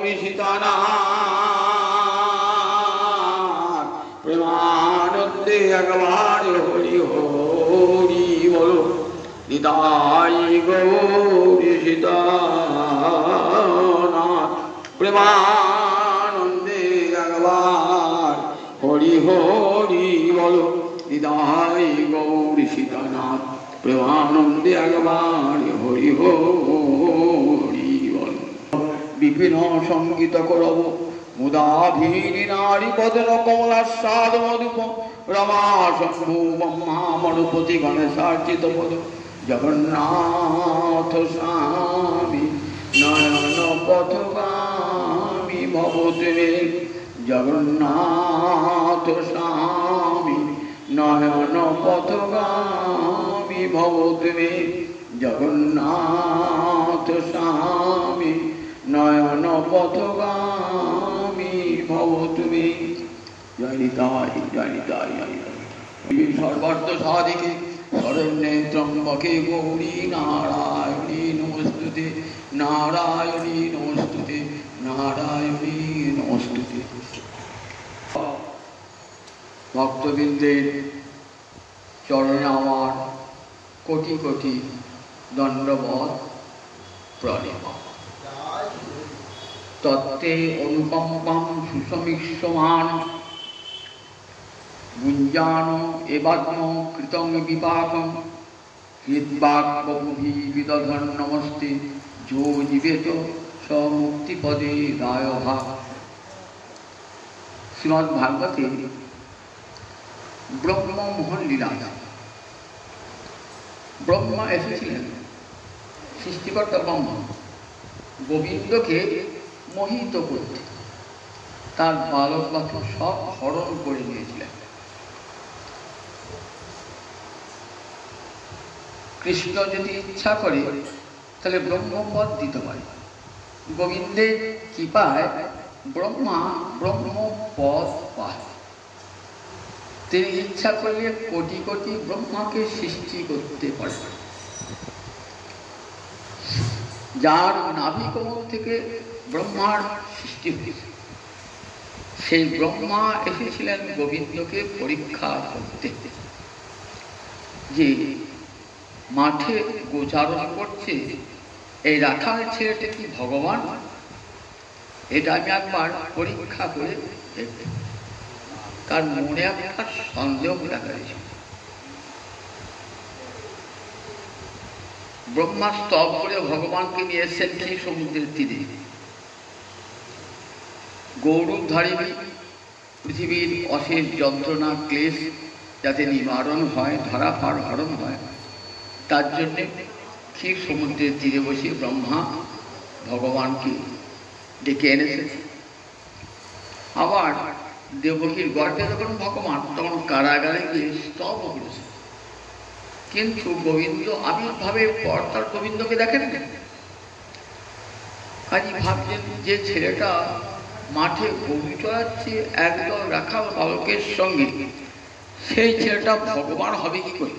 গৌরী সীতানাথ প্রেমানন্দে একবার হরি হরি বলো নিতাই গৌরী সীতানাথ প্রেমানন্দে একবার হরি হরি বলো নিতাই গৌরী সীতানাথ প্রেমানন্দে একবার হরি হরি বলো। বিপিন সঙ্গীত করব মুদাধীনি নারী বদন কমলাস্বাদ মধুপ রমা শম্ভু ব্রহ্মা মনুপতি গণেশার্চিত পদ জগন্নাথ স্বামী নয়ন পথগামী ভব তুমি জগন্নাথ স্বামী নয়ন পথগামী ভব তুমি জগন্নাথ স্বামী নয়ন পথগামী ভব তুমি। জয় নিতাই জয় নিতাই সর্বার্থ সাধিকে শরণ্যে ত্র্যম্বকে গৌরী নারায়ণী নমস্তুতে নারায়ণী নমস্তুতে নারায়ণী নমস্তুতে। ভক্তবৃন্দের চরণে আমার কোটি কোটি দণ্ডবৎ প্রণাম। তত্ত্বে অনুকম্পম সুসমিষ্যমান গুঞ্জান এবাত্ম কৃতং বিপাকম হৃদ্বাক বহুভি বিদধন নমস্তে যো জীবেত স মুক্তিপদে দায়ভা। শ্রীমদ্ ভাগবতে ব্রহ্মমোহন লীলা। ব্রহ্মা এসেছিলেন, সৃষ্টিকর্তা ব্রহ্মা গোবিন্দকে মোহিত করতে তার বালক বালক সব হরণ করে নিয়েছিলেন। কৃষ্ণ যদি ইচ্ছা করে তাহলে ব্রহ্মপদ দিতে পারে। গোবিন্দের কৃপায় ব্রহ্মা ব্রহ্মপদ পায়। তিনি ইচ্ছা করলে কোটি কোটি ব্রহ্মাকে সৃষ্টি করতে পারে। যার নাভিকমল থেকে ব্রহ্মার সৃষ্টি হয়েছে, সেই ব্রহ্মা এসেছিলেন গোবিন্দকে পরীক্ষা করতে যে মাঠে গোচারণ করছে এই রাখাল ছেলেটা কি ভগবান, এটা আমি একবার পরীক্ষা করে দেখব। তার মনে একটা সন্দেহ দেখা দিয়েছে। ব্রহ্মা স্তব করে ভগবানকে নিয়ে এসেছেন সেই সমুদ্রের তীরে। গৌরবধারিণী পৃথিবীর অশেষ যন্ত্রণা ক্লেশ যাতে নিবারণ হয়, ধরাফার হরণ হয়, তার জন্যে ক্ষীর সমুদ্রের তীরে বসে ব্রহ্মা ভগবানকে ডেকে এনেছেন। আবার দেবকীর গর্ভে যখন ভগবান তখন কারাগারে গিয়ে স্তব করেছে। কিন্তু গোবিন্দ আবির্ভাবের পর তার গোবিন্দকে দেখেন না। কাজী ভাবছেন যে ছেলেটা মাঠে গরু চড়াচ্ছে একদল রাখাল বালকের সঙ্গে, সেই ছেলেটা ভগবান হবে কি করে?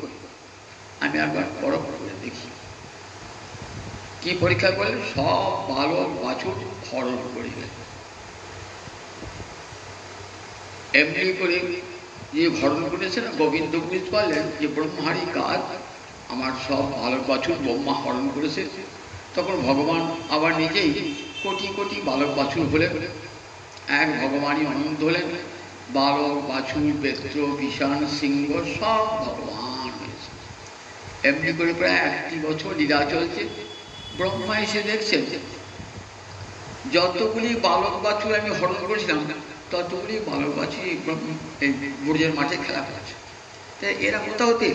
আমি একবার পরীক্ষা করে দেখি। কি পরীক্ষা করলেন? সব বালক বাছুর হরণ করে গেলেন। এমনি করে যে হরণ করেছে না, গোবিন্দ বুঝতে পারলেন যে ব্রহ্মারই কাজ, আমার সব বালক বাছুর ব্রহ্মা হরণ করেছে। তখন ভগবান আবার নিজেই কোটি কোটি বালক বাছুর হলেন। এক ভগবানই অনন্ত হলেন। বালক বাছুর বেত্র বিষাণ সিংহ সব ভগবান হয়েছে। এমনি করে প্রায় 1টি বছর লীলা চলছে। ব্রহ্মা এসে দেখছেন যতগুলি বালক বাছুর আমি হরণ করেছিলাম ততগুলি বালক বাছুর এই ব্রজের মাঠে খেলা করছে। তাই এরা কোথাও হতে,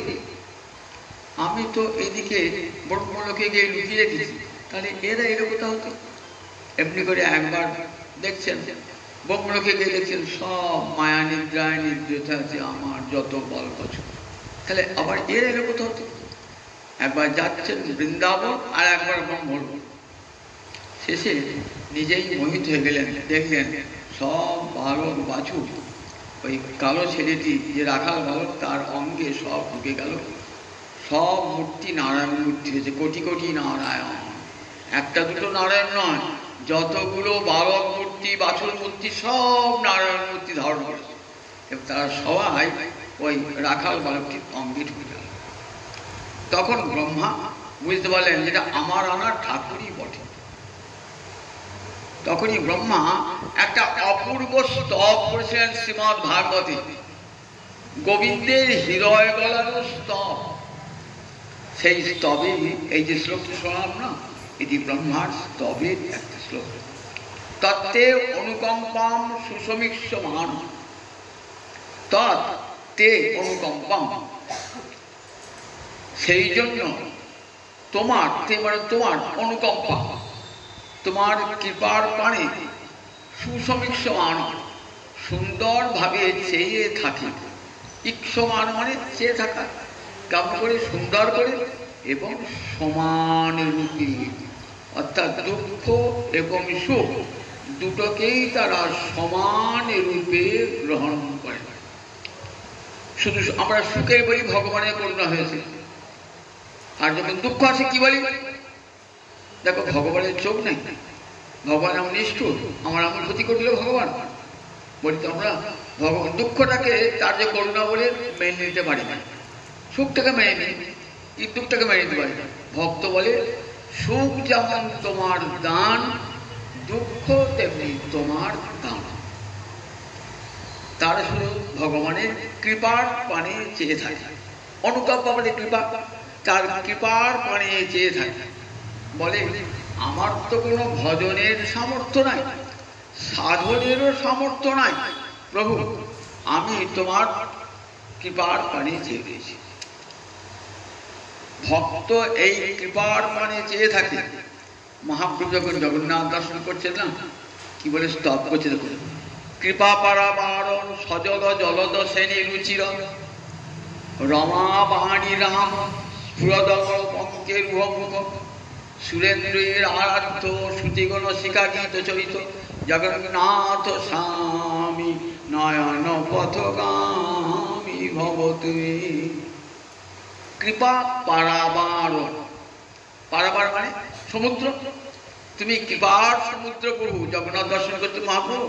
আমি তো এদিকে ব্রহ্মলোকে গিয়ে লুকিয়ে রেখেছি, তাহলে এরা কোথাও হতো। এমনি করে একবার দেখছেন ব্রহ্মলোকে গিয়ে দেখছেন সব মায়া নিদ্রায় নিদ্রিত আছে আমার যত বালক বাছুর, তাহলে আবার এরা কোথাও হতো। একবার যাচ্ছেন বৃন্দাবন আর একবার ব্রহ্মলোক। শেষে নিজেই মোহিত হয়ে গেলেন, দেখলেন সব বালক বাছুর ওই কালো ছেলেটি যে রাখাল বালক তার অঙ্গে সব ঢুকে গেল। সব মূর্তি নারায়ণ মূর্তি হয়েছে, কোটি কোটি নারায়ণ। একটা দুটো নারায়ণ নয়, যতগুলো বালক মূর্তি বাছুর মূর্তি সব নারায়ণ মূর্তি ধারণ করেছে এবং তারা সবাই ওই রাখাল বালকটির অঙ্গে ঢুকে গেল। তখন ব্রহ্মা বুঝতে পারলেন যেটা আমার আনার ঠাকুরই বটে। তখনই ব্রহ্মা একটা অপূর্ব স্তব করেছিলেন শ্রীমদ্ ভাগবতে, গোবিন্দের হৃদয় গলানো স্তব। সেই স্তবে এই যে শ্লোকটি শোনাম না, এটি ব্রহ্মার স্তবের একটা শ্লোক। তত্ত্বে অনুকম্পাম সুসমীক্ষমান, তত্ত্বে অনুকম্পাম, সেই জন্য তোমার তোমার অনুকম্পা, তোমার কৃপার পানে সুসমীক্ষমান, সুন্দরভাবে চেয়ে থাকে। ইক্ষমান মানে চেয়ে থাকা, কেমন করে সুন্দর করে এবং সমান রূপে, অর্থাৎ দুঃখ এবং সুখ দুটোকেই তারা সমান রূপে গ্রহণ করে। শুধু আমরা সুখে বলি ভগবানের করুণা হয়েছে, আর যখন দুঃখ আসে কি বলি, দেখো ভগবানের চোখ নেই, ভগবান এমন নিষ্ঠুর, আমার এমন ক্ষতি করে দিল ভগবান, বলি তো আমরা ভগবান দুঃখটাকে তার যে করুণা বলে মেনে নিতে পারি না, সুখটাকে মেনে নিই, কিন্তু দুঃখটাকে মেনে নিতে পারি না। ভক্ত বলে সুখ যেমন তোমার দান, দুঃখ তেমনি তোমার দান। তারা শুধু ভগবানের কৃপার পানে চেয়ে থাকে। অনুকম্পা মানে কৃপা, তার কৃপার পানে চেয়ে থাকে। বলে আমার তো কোনো ভজনের সামর্থ্য নাই, সাধনেরও সামর্থ্য নাই, প্রভু আমি তোমার কৃপার পানে চেয়ে রয়েছি। ভক্ত এই কৃপার পানে চেয়ে থাকে। মহাপ্রভু যখন জগন্নাথ দর্শন করছেন না, কি বলে স্তব করছে দেখুন, কৃপা পারাবারণ সজল জলদ সেনী রুচির, রমা বাণী রাম স্ফুরদল পঙ্কের মুখ, সুরেন্দ্রের আরাধ্য শ্রুতিগণ শিখা গীত চরিত, জগন্নাথ স্বামী নয়ন পথগামী ভব তুমি। কৃপা পারাবারণ, পারাবার মানে সমুদ্র, তুমি কৃপার সমুদ্র প্রভু। জগন্নাথ দর্শন করতে মহাপ্রভু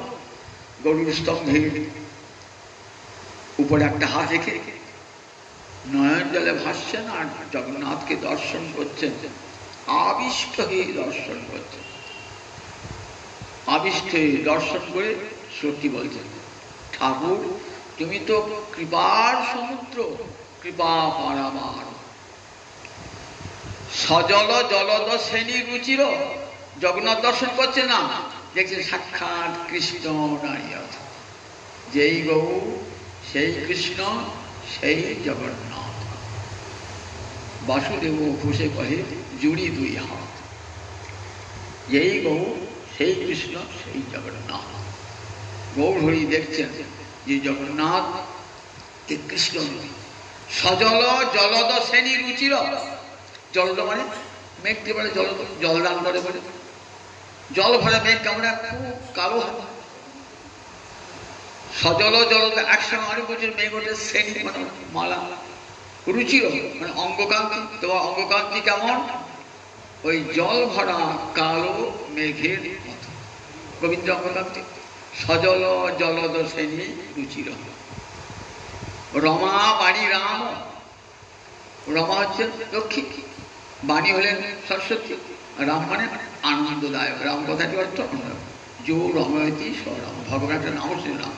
গরুর স্তম্ভের উপরে একটা হাত রেখে নয়ন জলে ভাসছেন আর জগন্নাথকে দর্শন করছেন, আবিষ্ট হয়ে দর্শন করছেন। আবিষ্ট হয়ে দর্শন করে সত্যি বলছেন, ঠাকুর তুমি তো কৃপার সমুদ্র, কৃপা পারাবার। সজল জলদ শ্রেণী রুচির, জগন্নাথ দর্শন করছে না, দেখছে সাক্ষাৎ কৃষ্ণ দাঁড়িয়ে আছে। যেই গৌর সেই কৃষ্ণ সেই জগন্নাথ। বাসুদেব ঘুষে কহে জুড়ি দুই হাত, যেই গৌর সেই কৃষ্ণ সেই জগন্নাথ। গৌর হরি দেখছেন যে জগন্নাথ কে কৃষ্ণ। সজল জলদ শ্রেণী রুচির, জলদ মানে মেঘকে বলে জল, জলদান করে বলে, জল ভরে মেঘ কেমন খুব কালো হয়। সজল জলদ একসঙ্গে অনেক বছর মেঘ ওঠে, শ্রেণী মানে মালা, রুচির মানে অঙ্গকান্তি। তোমার অঙ্গকান্তি কেমন, ওই জল ভরা কালো মেঘের মতো গোবিন্দ অঙ্গকান্তি। সজল জলদ শ্রেণী রুচির। রমা বাণী রাম, রমা হচ্ছেন লক্ষ্মী, বাণী হলেন সরস্বতী, রাম মানে আনন্দদায়ক। রাম কথাটি অর্থ যো রময়তী সরাম, ভগবান একটা নাম হচ্ছে রাম।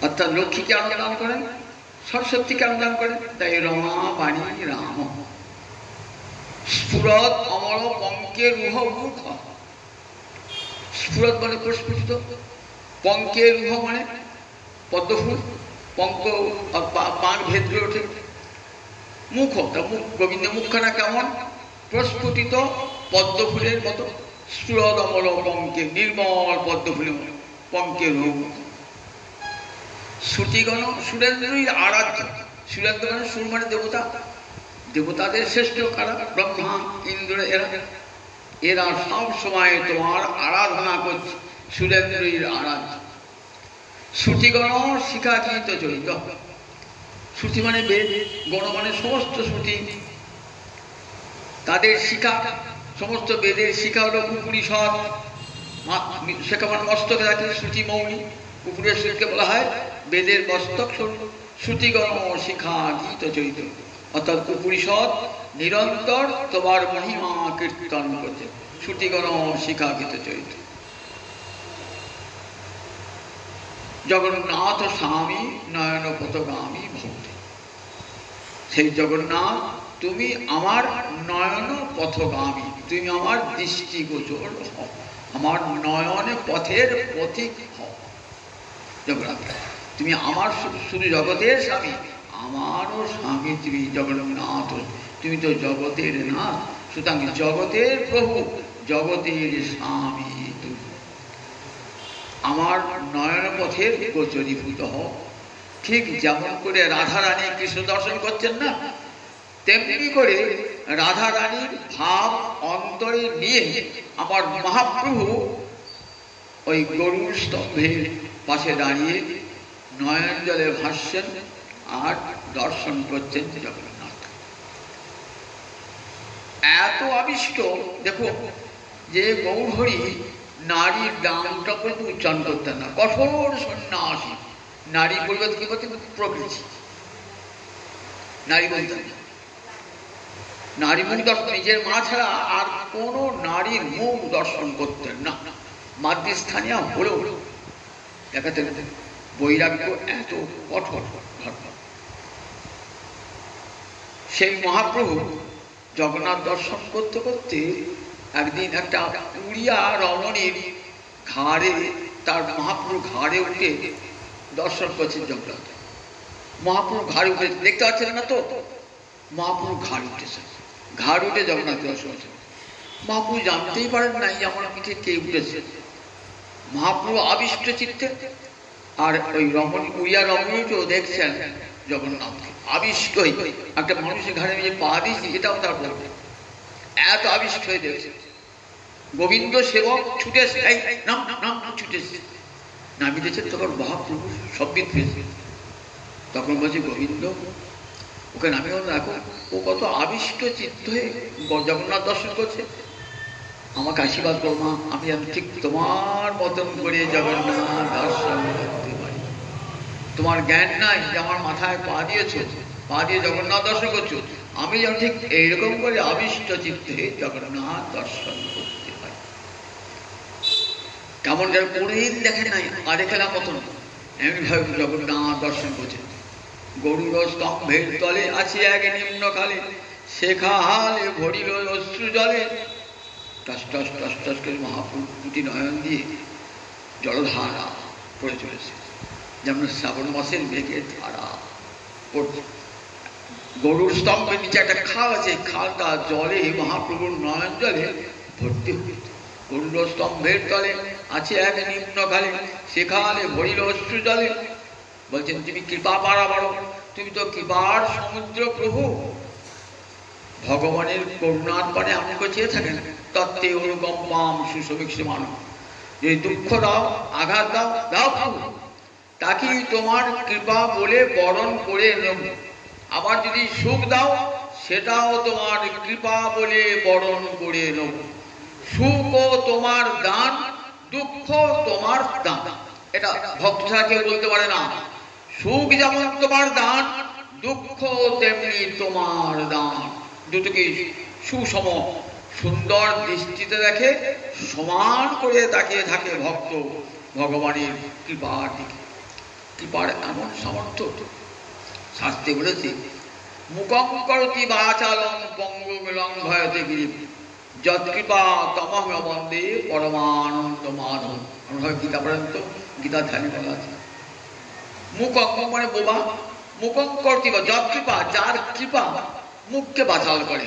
অর্থাৎ লক্ষ্মীকে আনন্দ দান করেন, সরস্বতীকে আনন্দ দান করেন, তাই রমা বাণী রাম। স্ফুরত অমল পঙ্কে রুহ মুখ, স্ফুরত মানে প্রস্ফুটিত, পঙ্কে রুহ মানে পদ্মফুল, পঙ্ক পান ভেদ করে ওঠে, মুখ, তা মুখ গোবিন্দ মুখখানা কেমন, প্রস্ফুটিত পদ্মফুলের মতো। স্ফুরত অমল পঙ্কে, নির্মল পদ্মফুলের মতো পঙ্কের মুখ। শ্রুতিগণ সুরেন্দ্রই আরাধ্য, সুরেন্দ্র মানে সুর মানে দেবতা, দেবতাদের শ্রেষ্ঠ কারা, ব্রহ্মা ইন্দ্র, এরা সব সময় তোমার আরাধনা করছে, সুরেন্দ্রীর আরাধ্য। শ্রুতিগণ শিখা গীত চরিত, শ্রুতি মানে বেদ, গণ মানে সমস্ত শ্রুতি, তাদের শিখা সমস্ত বেদের শিখা হলো উপনিষদ। সেখানে মস্তকে রাখে শ্রুতি মৌনি। উপনিষদকে বলা হয় বেদের মস্তক শ্রুতিগণ শিখা গীত চরিত, অর্থাৎ উপনিষদ নিরন্তর তোমার মহিমা কীর্তন করছে। শ্রুতিগণ শিখা গীত চরিত। জগন্নাথ স্বামী নয়ন পথগামী ভক্ত। সেই জগন্নাথ তুমি আমার নয়ন পথগামী, তুমি আমার দৃষ্টিগোচর হও, আমার নয়নে পথের পথিক হও। জগন্নাথ তুমি আমার শুধু জগতের স্বামী, আমারও স্বামী তুমি জগন্নাথ। তুমি তো জগতের না, সুতরাং জগতের প্রভু, জগতের স্বামী তুমি। আমার নয়ন পথের গোচরীভূত হও। ঠিক যেমন করে রাধা রানী কৃষ্ণ দর্শন করছেন না, তেমনি করে রাধা রানীর ভাব অন্তরে নিয়ে আমার মহাপ্রভু ওই গরুর স্তম্ভের পাশে দাঁড়িয়ে নয়ন জলে ভাসছেন আর দর্শন করছেন জগন্নাথ। এত আবিষ্ট দেখো যে গৌরহরি নারীর নামটা পর্যন্ত উচ্চারণ করতেন না, কঠোর সন্ন্যাসী। নারী বলবে কি করতেন? প্রকৃতি। নারী বলতেন না, নারী মুখ দর্শন, নিজের মা ছাড়া আর কোন নারীর মুখ দর্শন করতেন না। মাতৃস্থানীয় হলেও দেখাতেন বৈরাগ্য এত কঠোর। সেই মহাপ্রভু জগন্নাথ দর্শন করতে করতে একদিন একটা উড়িয়া রমণীর ঘাড়ে, তার মহাপ্রভু ঘাড়ে উঠে দর্শন করছেন জগন্নাথ। মহাপ্রভু ঘাড়ে উঠে, দেখতে পাচ্ছেন না তো, মহাপ্রভু ঘাড় উঠেছে, ঘাড় উঠে জগন্নাথ দর্শন করছেন। মহাপ্রভু জানতেই পারেন নাই যে আমার পিঠে কে উঠেছে। মহাপ্রভু আবিষ্ট চিত্তে, আর ওই রমণী, উড়িয়া রমণীকেও দেখছেন জগন্নাথকে আবিষ্ট হয়ে। একটা মানুষের ঘাড়ে যে পা দিয়েছি এটাও তার বলবে, এত আবিষ্ট হয়ে দেখছে। গোবিন্দ সেবক ছুটেছে, নাম নাম ছুটেছে, নামিয়ে দিয়েছে। তখন মহাপ্রভু সববিদ পেয়েছে। তখন বলছে গোবিন্দ ওকে নামিয়ে রাখো, ও কত আবিষ্ট চিত্ত হয়ে জগন্নাথ দর্শন করছে। আমাকে আশীর্বাদ করো মা, আমি ঠিক তোমার মতন করে জগন্নাথ দর্শন করতে পারি। তোমার জ্ঞান নাই যে আমার মাথায় পা দিয়েছো, পা দিয়ে জগন্নাথ দর্শন করছো। আমি যেন ঠিক এইরকম করে আবিষ্ট চিত্তে জগন্নাথ দর্শন করতে পারি। কেমন যেন কোনদিন দেখেন নাই আরে খেলা মতন এমনিভাবে জগন্নাথ দর্শন করছে। গরুর স্তম্ভের তলে আছে এক নিম্নকালে, শেখা হালে ভরিল অশ্রু জলে। টস টস টস টস করে মহাপ্রভু দুটি নয়ন দিয়ে জলধারা পড়ে চলেছে, যেমন শ্রাবণ মাসের মেঘের ধারা পড়ছে। গরুর স্তম্ভের নিচে একটা খাল আছে, খালটা জলে মহাপ্রভুর নয়ন জলে ভর্তি হয়েছে। গরুর স্তম্ভের তলে আছে এক নিম্নকালে, সেখানে ভরিল অশ্রু জলে। বলছেন তুমি কৃপা পারাবারো, তুমি তো কৃপার সমুদ্র প্রভু। ভগবানের করুণার পানে আমাকে চেয়ে থাকেন। তত্ত্বে অনুকম্পাম সুসমীক্ষ মানব, যদি দুঃখ দাও, আঘাত দাও, দাও প্রভু, তাকে তোমার কৃপা বলে বরণ করে নেব। আবার যদি সুখ দাও, সেটাও তোমার কৃপা বলে বরণ করে নেব। সুখও তোমার দান, দুঃখ তোমার দান। এটা ভক্ত ছাড়া কেউ বলতে পারে না। সুখ যেমন তোমার দান, দুঃখ তেমনি তোমার দান। দুটোকে সুসম সুন্দর দৃষ্টিতে দেখে, সমান করে তাকিয়ে থাকে ভক্ত ভগবানের কৃপার দিকে। কৃপার এমন সামর্থ্য শাস্ত্রে বলেছে, মুখং করতি বাচালং পঙ্গুং লঙ্ঘয়তে গিরিম, যৎকৃপা তমহং বন্দে পরমানন্দ মাধব। আমরা গীতা পর্যন্ত গীতা ধ্যানে বলা আছে। মুখং মানে বোবা, মুখং করতি বা যৎকৃপা, যার কৃপা মুখকে বাচাল করে।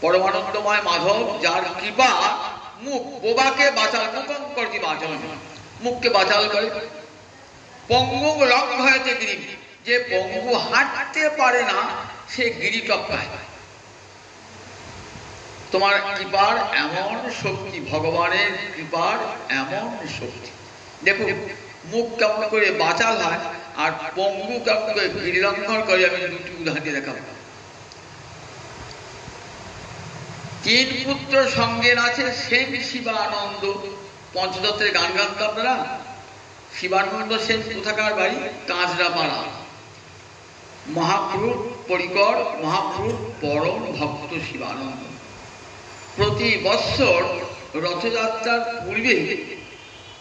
পরমানন্দময় মাধব, যার কৃপা মুখ বোবাকে বাচাল, মুখং করতি বাচাল, মুখকে বাচাল করে। পঙ্গুং লঙ্ঘয়তে গিরিম, যে পঙ্গু হাঁটতে পারে না সে গিরি টপকায়। তোমার কৃপার এমন শক্তি, ভগবানের কৃপার এমন শক্তি। দেখো মুখ কেমন করে বাচাল হয় আর পঙ্গু কেমন করে গিরিলঙ্ঘন করে। আমি দুটি উদাহরণ দিয়ে দেখাবো। তিন পুত্র সঙ্গে আছে সেন শিবানন্দ। পঞ্চদত্তের গান গান তো আপনারা। শিবানন্দ সেন কোথাকার বাড়ি? কাঁচরাপাড়া। মহাপ্রভুর পরিকর, মহাপ্রভুর পরম ভক্ত শিবানন্দ। প্রতি বৎসর রথযাত্রার পূর্বে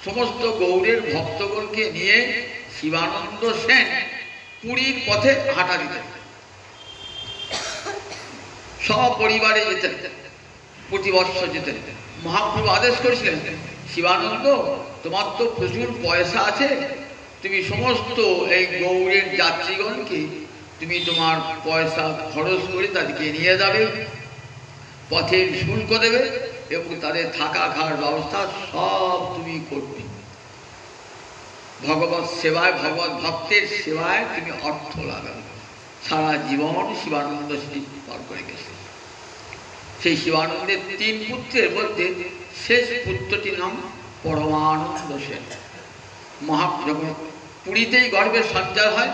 সমস্ত গৌড়ের ভক্তগণকে নিয়ে শিবানন্দ সেন পুরীর পথে হাঁটা দিতেন, সপরিবারে যেতেন, প্রতি বৎসর যেতেন। মহাপ্রভু আদেশ করেছিলেন, শিবানন্দ তোমার তো প্রচুর পয়সা আছে, তুমি সমস্ত এই গৌড়ের যাত্রীগণকে তুমি তোমার পয়সা খরচ করে তাদেরকে নিয়ে যাবে, পথের শুল্ক দেবে এবং তাদের থাকা খাওয়ার ব্যবস্থা সব তুমি করবে। ভগবত সেবায়, ভগবত ভক্তের সেবায় তুমি অর্থ লাগাবে। সারা জীবন শিবানন্দ পার করে গেছে। সেই শিবানন্দের তিন পুত্রের মধ্যে শেষ পুত্রটির নাম পরমানন্দ সেন। যখন পুরীতেই গর্ভের সঞ্চার হয়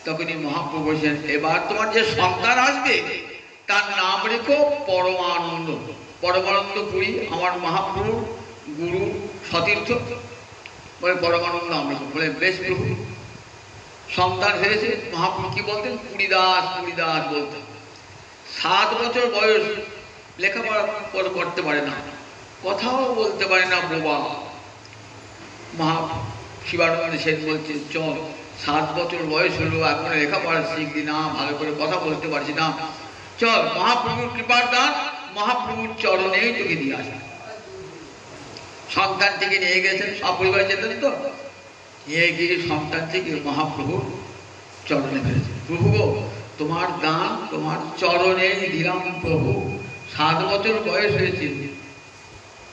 তখনই মহাপ্রভু বলছেন, এবার তোমার যে সন্তান আসবে তার নাম রেখো পরমানন্দ। পরমানন্দ পুরী আমার মহাপ্রভুর গুরু সতীর্থ, বলে পরমানন্দ নাম রেখো। বলে বেশ প্রভু। সন্তান হয়েছে, মহাপ্রভু কি বলতেন? পুরীদাস, পুরীদাস বলতেন। 7 বছর বয়স, লেখাপড়া করতে পারে না, কথাও বলতে পারে না, বোবা। শিবানন্দ সেন বলছে, চল 7 বছর বয়স হলো, এখন লেখাপড়া শিখবি না, ভালো করে কথা বলতে পারছি না, চল মহাপ্রভুর কৃপার দান মহাপ্রভুর চরণেই তোকে দিয়ে আসা। সন্তান থেকে নিয়ে গেছেন, সপরিবার যেতেন তো, নিয়ে গিয়ে সন্তান থেকে মহাপ্রভুর চরণে ফেলেছে। প্রভু গো, তোমার দান তোমার চরণে দিলাম প্রভু। 7 বছর বয়স হয়েছে,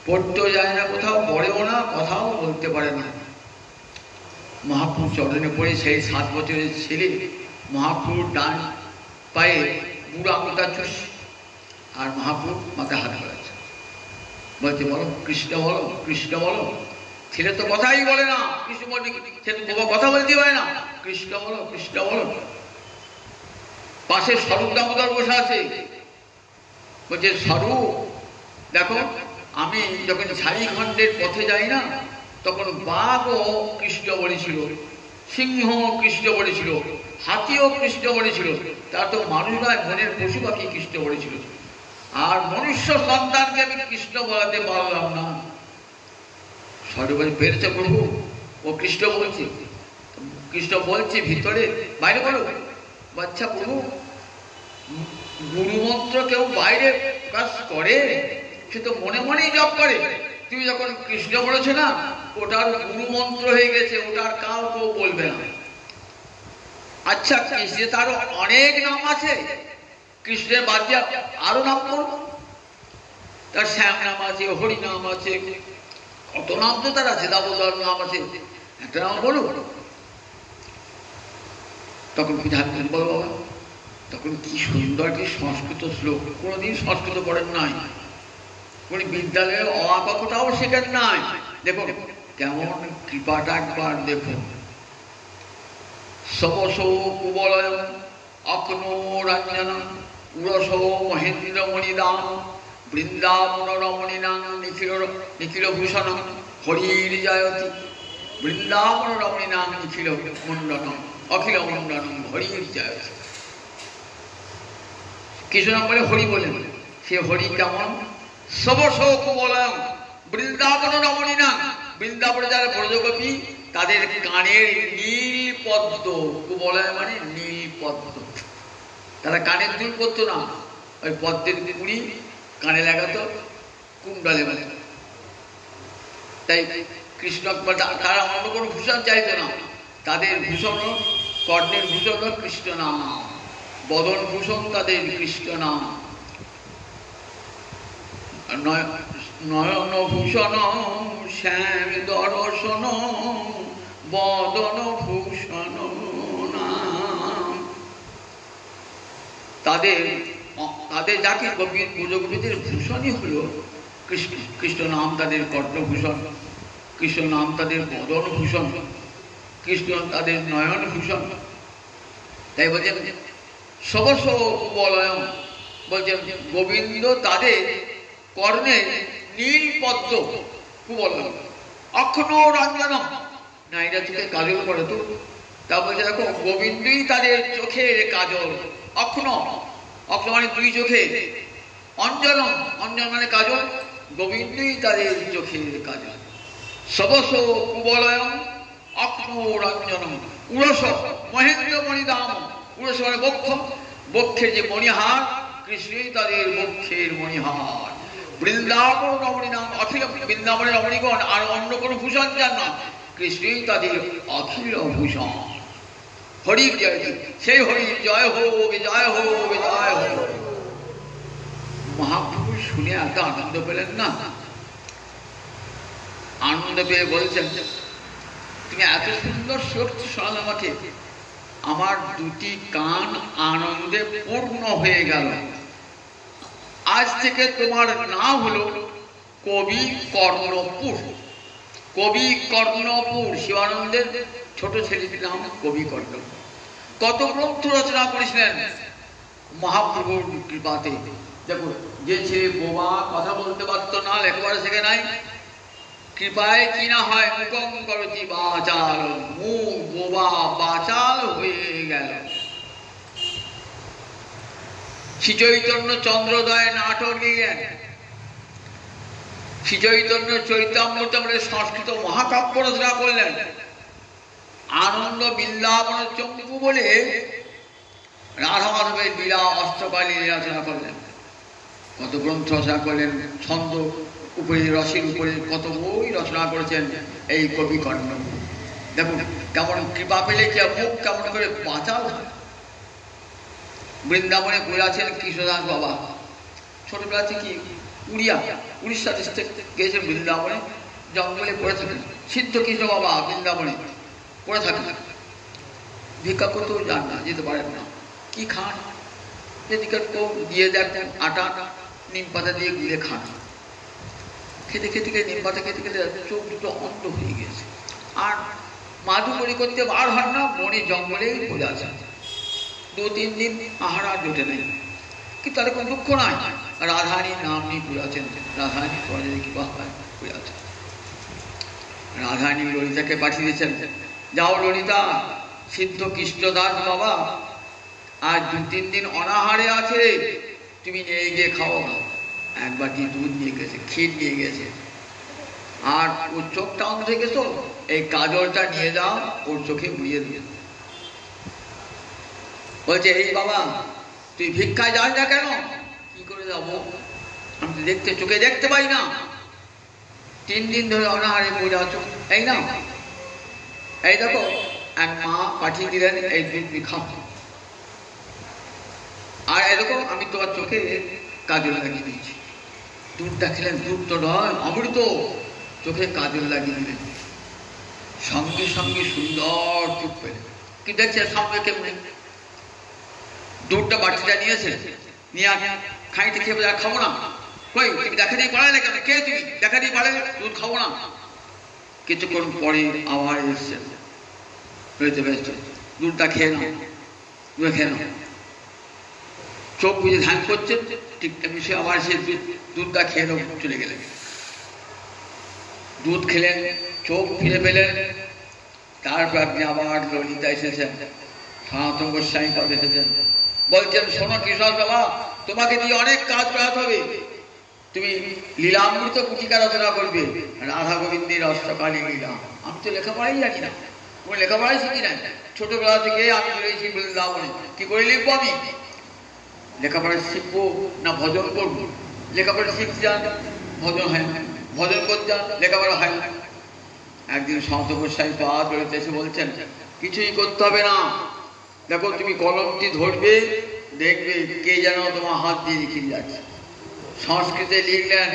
পড়তেও যায় না, কোথাও পড়েও না, কথাও বলতে পারে না। মহাপ্রভু চরণে পড়ে সেই 7 বছরের ছেলে মহাপ্রভুর ডান পায়ে বুড়ো আঙুলটা চুষ, আর মহাপ্রভু মাথায় হাত ফেলেছে, বলছে বলো কৃষ্ণ বলো, কৃষ্ণ বলো। ছেলে তো কথাই বলে না, কৃষ্ণ বলছে, সে তো বাবা কথা বলতে পারে না, কৃষ্ণ বলো, কৃষ্ণ বলো। পাশে স্বরূপ দামোদর বসে আছে, বলছে স্বরূপ দেখো, আমি যখন ঝাড়িখণ্ডের পথে যাই না, তখন বাঘও কৃষ্ণ বলেছিল, সিংহ কৃষ্ণ বলেছিল, হাতিও কৃষ্ণ বলেছিল, তার তো মানুষ নয়, মনের পশু পাখি কৃষ্ণ বলেছিল, আর মনুষ্য সন্তানকে আমি কৃষ্ণ বলাতে পারলাম না। সর্বই পেরেছে প্রভু, ও কৃষ্ণ বলছে, কৃষ্ণ বলছে ভিতরে, বাইরে বলো। বাচ্চা প্রভু, গুরুমন্ত্র কেউ বাইরে প্রকাশ করে, সে তো মনে মনেই জপ করে। তুমি যখন কৃষ্ণ বলেছে না, ওটার গুরুমন্ত্র হয়ে গেছে, ওটার কাউ কেউ বলবে না। আচ্ছা, কৃষ্ণের তারও অনেক নাম আছে, কৃষ্ণের বাদ দিয়ে আরো নাম করব, তার শ্যাম নাম আছে, হরি নাম আছে, কত নাম তো তার আছে, দামোদর নাম আছে, একটা নাম বলো। তখন কি জানতেন বলো বাবা, তখন কি সুন্দর কি সংস্কৃত শ্লোক, কোনোদিন সংস্কৃত পড়েন নাই, কোন বিদ্যালয়ে অ কথাও শেখেন নাই। দেখুন কেমন কৃপাটা একবার দেখুন। সবস কুবলয় অগ্নো রঞ্জনম উরস মহেন্দ্র মণিদাম বৃন্দাবন রমণীনাং নিখিল ভূষণ হরির জয়তি বৃন্দাবন রমণীনাং নিখিল মণ্ডনম অখিল মণ্ডনম হরির জয়তি। কিছু নাম বলে হরি বলে, সে হরি কেমন? সবস কুবলয় বৃন্দাবন রমণীনাং, বৃন্দাবনে যারা ব্রজগোপী তাদের কানের নীল পদ্ম, কুবলয় মানে নীল পদ্ম, তারা কানের দুল করতো না, ওই পদ্মের কুড়ি কানে লাগাতো, কুণ্ডলে মানে। তাই কৃষ্ণ তারা অন্য কোনো ভূষণ চাইতো না, তাদের ভূষণ কর্ণের ভূষণ কৃষ্ণ নাম, বদন ভূষণ তাদের কৃষ্ণ নাম। নয়ন ভূষণ শ্যাম দর্শন বদন ভূষণ নাম। তাদের যাকে ব্রজগোপীদের ভূষণই হলো কৃষ্ণ, কৃষ্ণ নাম তাদের কর্ণভূষণ, কৃষ্ণ নাম তাদের বদন ভূষণ, কৃষ্ণ তাদের নয়ন ভূষণ। তাই বলছেন সবস কুবলয়, বলছেন গোবিন্দ তাদের কর্ণে নীল পদ্ম কুবল অক্ষণ রঞ্জনম, নারীরা চোখে কাজল করে তো, তা বলছে দেখো গোবিন্দই তাদের চোখের কাজল। অক্ষণ, অক্ষণ মানে দুই চোখে, অঞ্জনম, অঞ্জন মানে কাজল, গোবিন্দই তাদের চোখের কাজল। সবস কুবলয়ম অক্ষণ রঞ্জনম উরস মহেন্দ্র মণিদাম, উরস মানে বক্ষ, বক্ষের যে মণিহার, কৃষ্ণই তাদের বক্ষের মণিহার। বৃন্দাবন রমণী নাম অখিল, বৃন্দাবনের রমণীগণ আর অন্য কোনো ভূষণ যান না, কৃষ্ণই তাদের অখিল ভূষণ। হরির জয়, সেই হরির জয় হোক, জয় হোক, জয় হোক। মহাপ্রভু শুনে এত আনন্দ পেলেন না, আনন্দ পেয়ে বলছেন তুমি এত সুন্দর শ্লোক শোনাল আমাকে, আমার দুটি কান আনন্দে পূর্ণ হয়ে গেল। আজ থেকে তোমার নাম হলো কবি কর্ণপুর। কবি কর্ণপুর, শিবানন্দের ছোট ছেলেটির নাম কবি কর্ণপুর। কত গ্রন্থ রচনা করেছিলেন মহাপ্রভুর কৃপাতে। দেখো যে ছেলে বোবা, কথা বলতে পারত না, লেখাপড়া শেখে নাই, কৃপায় কি না হয় মুখং করতি বাচাল, মুখ বোবা বাচাল হয়ে গেল। শ্রী চৈতন্য চন্দ্রোদয় নাটক লিখলেন, শ্রী চৈতন্য চৈতামৃতমের সংস্কৃত মহাকাব্য রচনা করলেন, আনন্দ বৃন্দাবন চম্পু বলে রাধা মাধবের লীলা অষ্টকালী রচনা করলেন, কত গ্রন্থ রচনা করলেন, ছন্দ উপরে রসের উপরে কত বই রচনা করেছেন এই কবি কর্ণ। দেখুন কেমন কৃপা পেলে কি মুখ কেমন করে বাঁচাল হয়। বৃন্দাবনে ঘুরে আছেন কৃষ্ণদাস বাবা, ছোটবেলা থেকে উড়িষ্যা ডিস্ট্রিক্ট গিয়েছেন বৃন্দাবনে, জঙ্গলে পড়ে থাকেন। সিদ্ধ কৃষ্ণ বাবা বৃন্দাবনে পড়ে থাকেন, ভিক্ষা করতেও যান না, যেতে পারেন না। কি খান, যেদিকে তো দিয়ে দেখেন আটা নিম পাতা দিয়ে গুলে খান। খেতে খেতে খেতে নিম পাতা খেতে খেতে চোখ দুটো অন্ধ হয়ে গেছে, আর মাধুকরি করতে বার হন না, বনে জঙ্গলেই পড়ে আছেন। 2-3 দিন আহার আর জোটে নেই, কিন্তু তাদের কোনো দুঃখ নাই, রাধারানীর নাম নিয়ে পড়ে আছেন, রাধারানী পরে কৃপা হয় পড়ে আছেন। রাধারানী ললিতাকে পাঠিয়ে দিয়েছেন, যাও ললিতা, সিদ্ধ কৃষ্ণদাস বাবা আর 2-3 দিন অনাহারে আছে, তুমি নিয়ে গিয়ে খাও। একবার কি দুধ নিয়ে গেছে, ক্ষীর নিয়ে গেছে, আর ওর চোখটা অন্ধ হয়ে গেছে, এই কাজলটা নিয়ে যাও, ওর চোখে মুড়িয়ে দিয়ে। বলছে এই বাবা তুই ভিক্ষায় যাস না কেন? কি করে যাবো, আমি তো দেখতে চোখে দেখতে পাই না, 3 দিন ধরে অনাহারে পড়ে আছো, এই না এই দেখো। এক মা পাঠিয়ে দিলেন, এই দুধ খাও, আর এরকম আমি তোমার চোখে কাজল লাগিয়ে দিয়েছি। দুধটা খেলেন, দুধ তো নয় অমৃত, চোখে কাজল লাগিয়ে দিলেন, সঙ্গে সঙ্গে সুন্দর চোখ পেলেন। কি দেখছে সামনে কেমনে, দুধটা বাটিটা নিয়েছে, নিয়ে খাইতে খেয়ে বলে খাবো না। কই তুমি দেখা দিয়ে পাড়ালে কেন, কে তুমি দেখা দিয়ে পাড়ালে, দুধ খাবো না। কিছুক্ষণ পরে আবার এসছেন, দুধটা খেয়ে নাও, দুধ খেয়ে নাও। চোখ বুঝে ধ্যান করছেন, ঠিক সে আবার সে দুধটা খেয়ে নাও চলে গেলেন। দুধ খেলেন, চোখ ফিরে পেলেন। তারপর আপনি আবার ললিতা এসেছেন, সনাতন গোস্বামী পদ এসেছেন, বলছেন শোনো কৃষ্ণ বাবা, তোমাকে দিয়ে অনেক কাজ করাতে হবে, তুমি লীলামৃত কুটিকা রচনা করবে, রাধা গোবিন্দের অষ্টকালী লীলা। আমি তো লেখাপড়াই জানি না, কোনো লেখাপড়াই শিখি না, ছোটবেলা থেকে আমি রয়েছি বৃন্দাবনে, কি করে লিখবো আমি? লেখাপড়া শিখবো না ভজন করবো? লেখাপড়া শিখতে যান, ভজন হয় না, ভজন করতে যান, লেখাপড়া হয় না। একদিন সনাতন গোস্বামী পাদ রয়েছে, এসে বলছেন কিছুই করতে হবে না, দেখো তুমি কলমটি ধরবে, দেখবে কে যেন তোমার হাত দিয়ে লিখে যাচ্ছে। সংস্কৃতে লিখলেন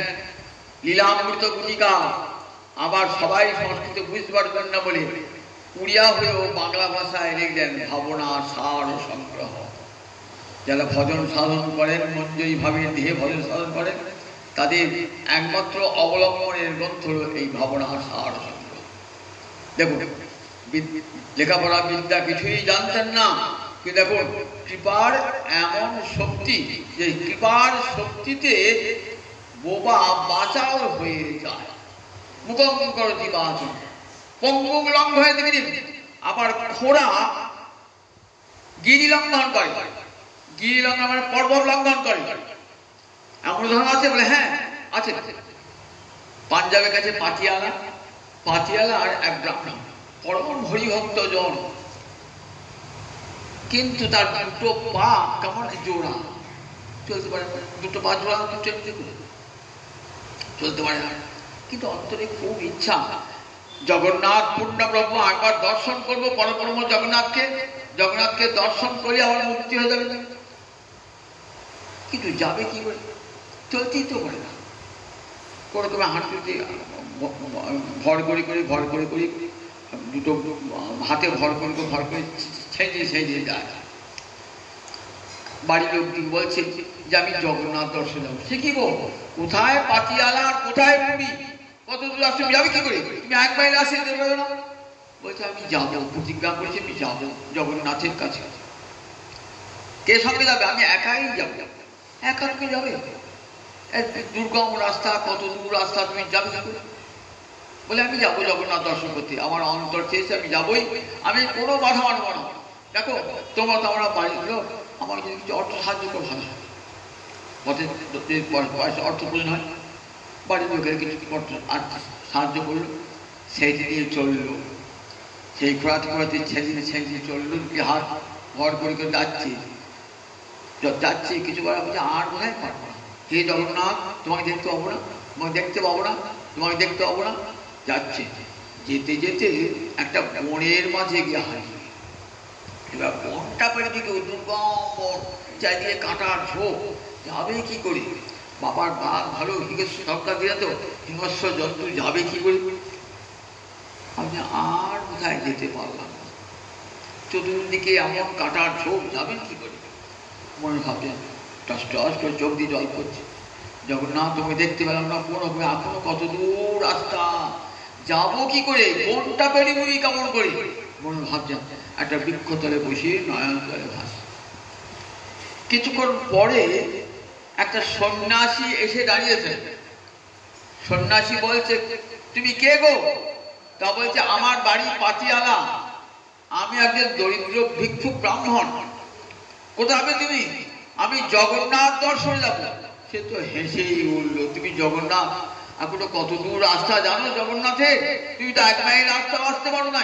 লীলামৃত গুটিকা, আবার সবাই সংস্কৃত বুঝতে পারবেন না বলে উড়িয়া হয়েও বাংলা ভাষায় লিখলেন ভাবনা সার সংগ্রহ। যারা ভজন সাধন করেন, মঞ্জয়ী ভাবে দেহে ভজন সাধন করেন, তাদের একমাত্র অবলম্বনের গ্রন্থ হল এই ভাবনা সার সংগ্রহ। দেখুন লেখাপড়া বিদ্যা কিছুই জানতেন না, কিন্তু দেখুন কৃপার এমন শক্তি, যে কৃপার শক্তিতে বোবা বাচাল হয়ে যায়। মুখম করতি বাচন পঙ্গুং লঙ্ঘনে দিবি। আবার খোড়া গিরি লঙ্ঘন করে। গিরি লঙ্ঘন মানে পর্বত লঙ্ঘন করে। এমন উদাহরণ আছে? বলে হ্যাঁ আছে। পাঞ্জাবের কাছে পাতিয়ালা, পাতিয়ালা আর এক ব্রাহ্মণ পরম হরিভক্ত জন, কিন্তু তার দুটো পা কেমন জোড়া, চলতে পারে, দুটো পা জোড়া চলতে পারে না, কিন্তু অন্তরে খুব ইচ্ছা জগন্নাথ পূর্ণব্রহ্ম একবার দর্শন করবো, পরব্রহ্ম জগন্নাথকে, জগন্নাথকে দর্শন করে আমার মুক্তি হয়ে যাবে। কিন্তু যাবে কি করে? চলতেই তো পারে না। করে তোমার হাঁটুতে ভর করে দুটো হাতে ভর করে ছেঁচে যায়। বাড়ির লোক বলছে যে আমি জগন্নাথ দর্শন যাবো। সে কি গো, কোথায় পাতিয়ালা আর কোথায় পুরী, কত দূর আসছে, যাবে কি করে? তুমি এক মাইল আসে দেবে না? বলছে আমি যাবো, প্রতিজ্ঞা করেছি আমি যাবো জগন্নাথের কাছে। কে সঙ্গে যাবে? আমি একাই যাবো। একা কে যাবে? দুর্গম রাস্তা, কত দূর রাস্তা, তুমি যাবে কি করে? বলে আমি যাবো জগন্নাথ দর্শন করতে, আমার অন্তর চেয়েছে আমি যাবোই, আমি কোনো বাধা মানব না। দেখো তোমরা তো আমরা বাড়ির লোক, আমার যদি কিছু অর্থ সাহায্য করে ভালো হয়, পথে পয়সা অর্থ প্রয়োজন হয়, বাড়ির লোকের কিছু অর্থ সাহায্য করলো, সেই নিয়ে চললো, সেই খোঁড়াতে ছেঁচিয়ে চললো, হাত ভর করে যাচ্ছে কিছু করা বলছে আর বোধহয় পারবো না, হে জগন্নাথ তোমাকে দেখতে পাবো না, তোমাকে দেখতে পাবো না, তোমাকে দেখতে পাবো না। যাচ্ছে, যেতে যেতে একটা বনের মাঝে গিয়ে হারিয়ে। এবার বনটা পেরে দিকে দুর্গম বন, চারিদিকে কাঁটার ঝোপ, যাবে কি করে? বাবার বাঘ ভালো হিংস্র সরকার দিয়ে তো হিংস্র জন্তু, যাবে কি করে? আপনি আর কোথায় যেতে পারলাম না, চতুর্দিকে এমন কাঁটার ঝোপ, যাবেন কি করে? মনে ভাবছেন, টস টস করে চোখ দিয়ে জল করছে, জগন্নাথ তুমি দেখতে পেলাম না, কোনো এখনো কত দূর রাস্তা, যাবো কি করে? বনটা পেরিয়ে কেমন করে? মনে ভাবছেন, একটা বৃক্ষতলে বসে নয়ন জলে ভাসে। কিছুক্ষণ পরে একটা সন্ন্যাসী এসে দাঁড়িয়েছে। সন্ন্যাসী বলছে তুমি কে গো? তা বলছে আমার বাড়ি পাতিয়ালা, আমি একজন দরিদ্র ভিক্ষুক ব্রাহ্মণ। কোথাবে তুমি? আমি জগন্নাথ দর্শন যাবো। সে তো হেসেই উঠলো, তুমি জগন্নাথ, এখনো কত দূর রাস্তা জানো জগন্নাথে? তুমি তো এক মাইল রাস্তা আসতে পারো না,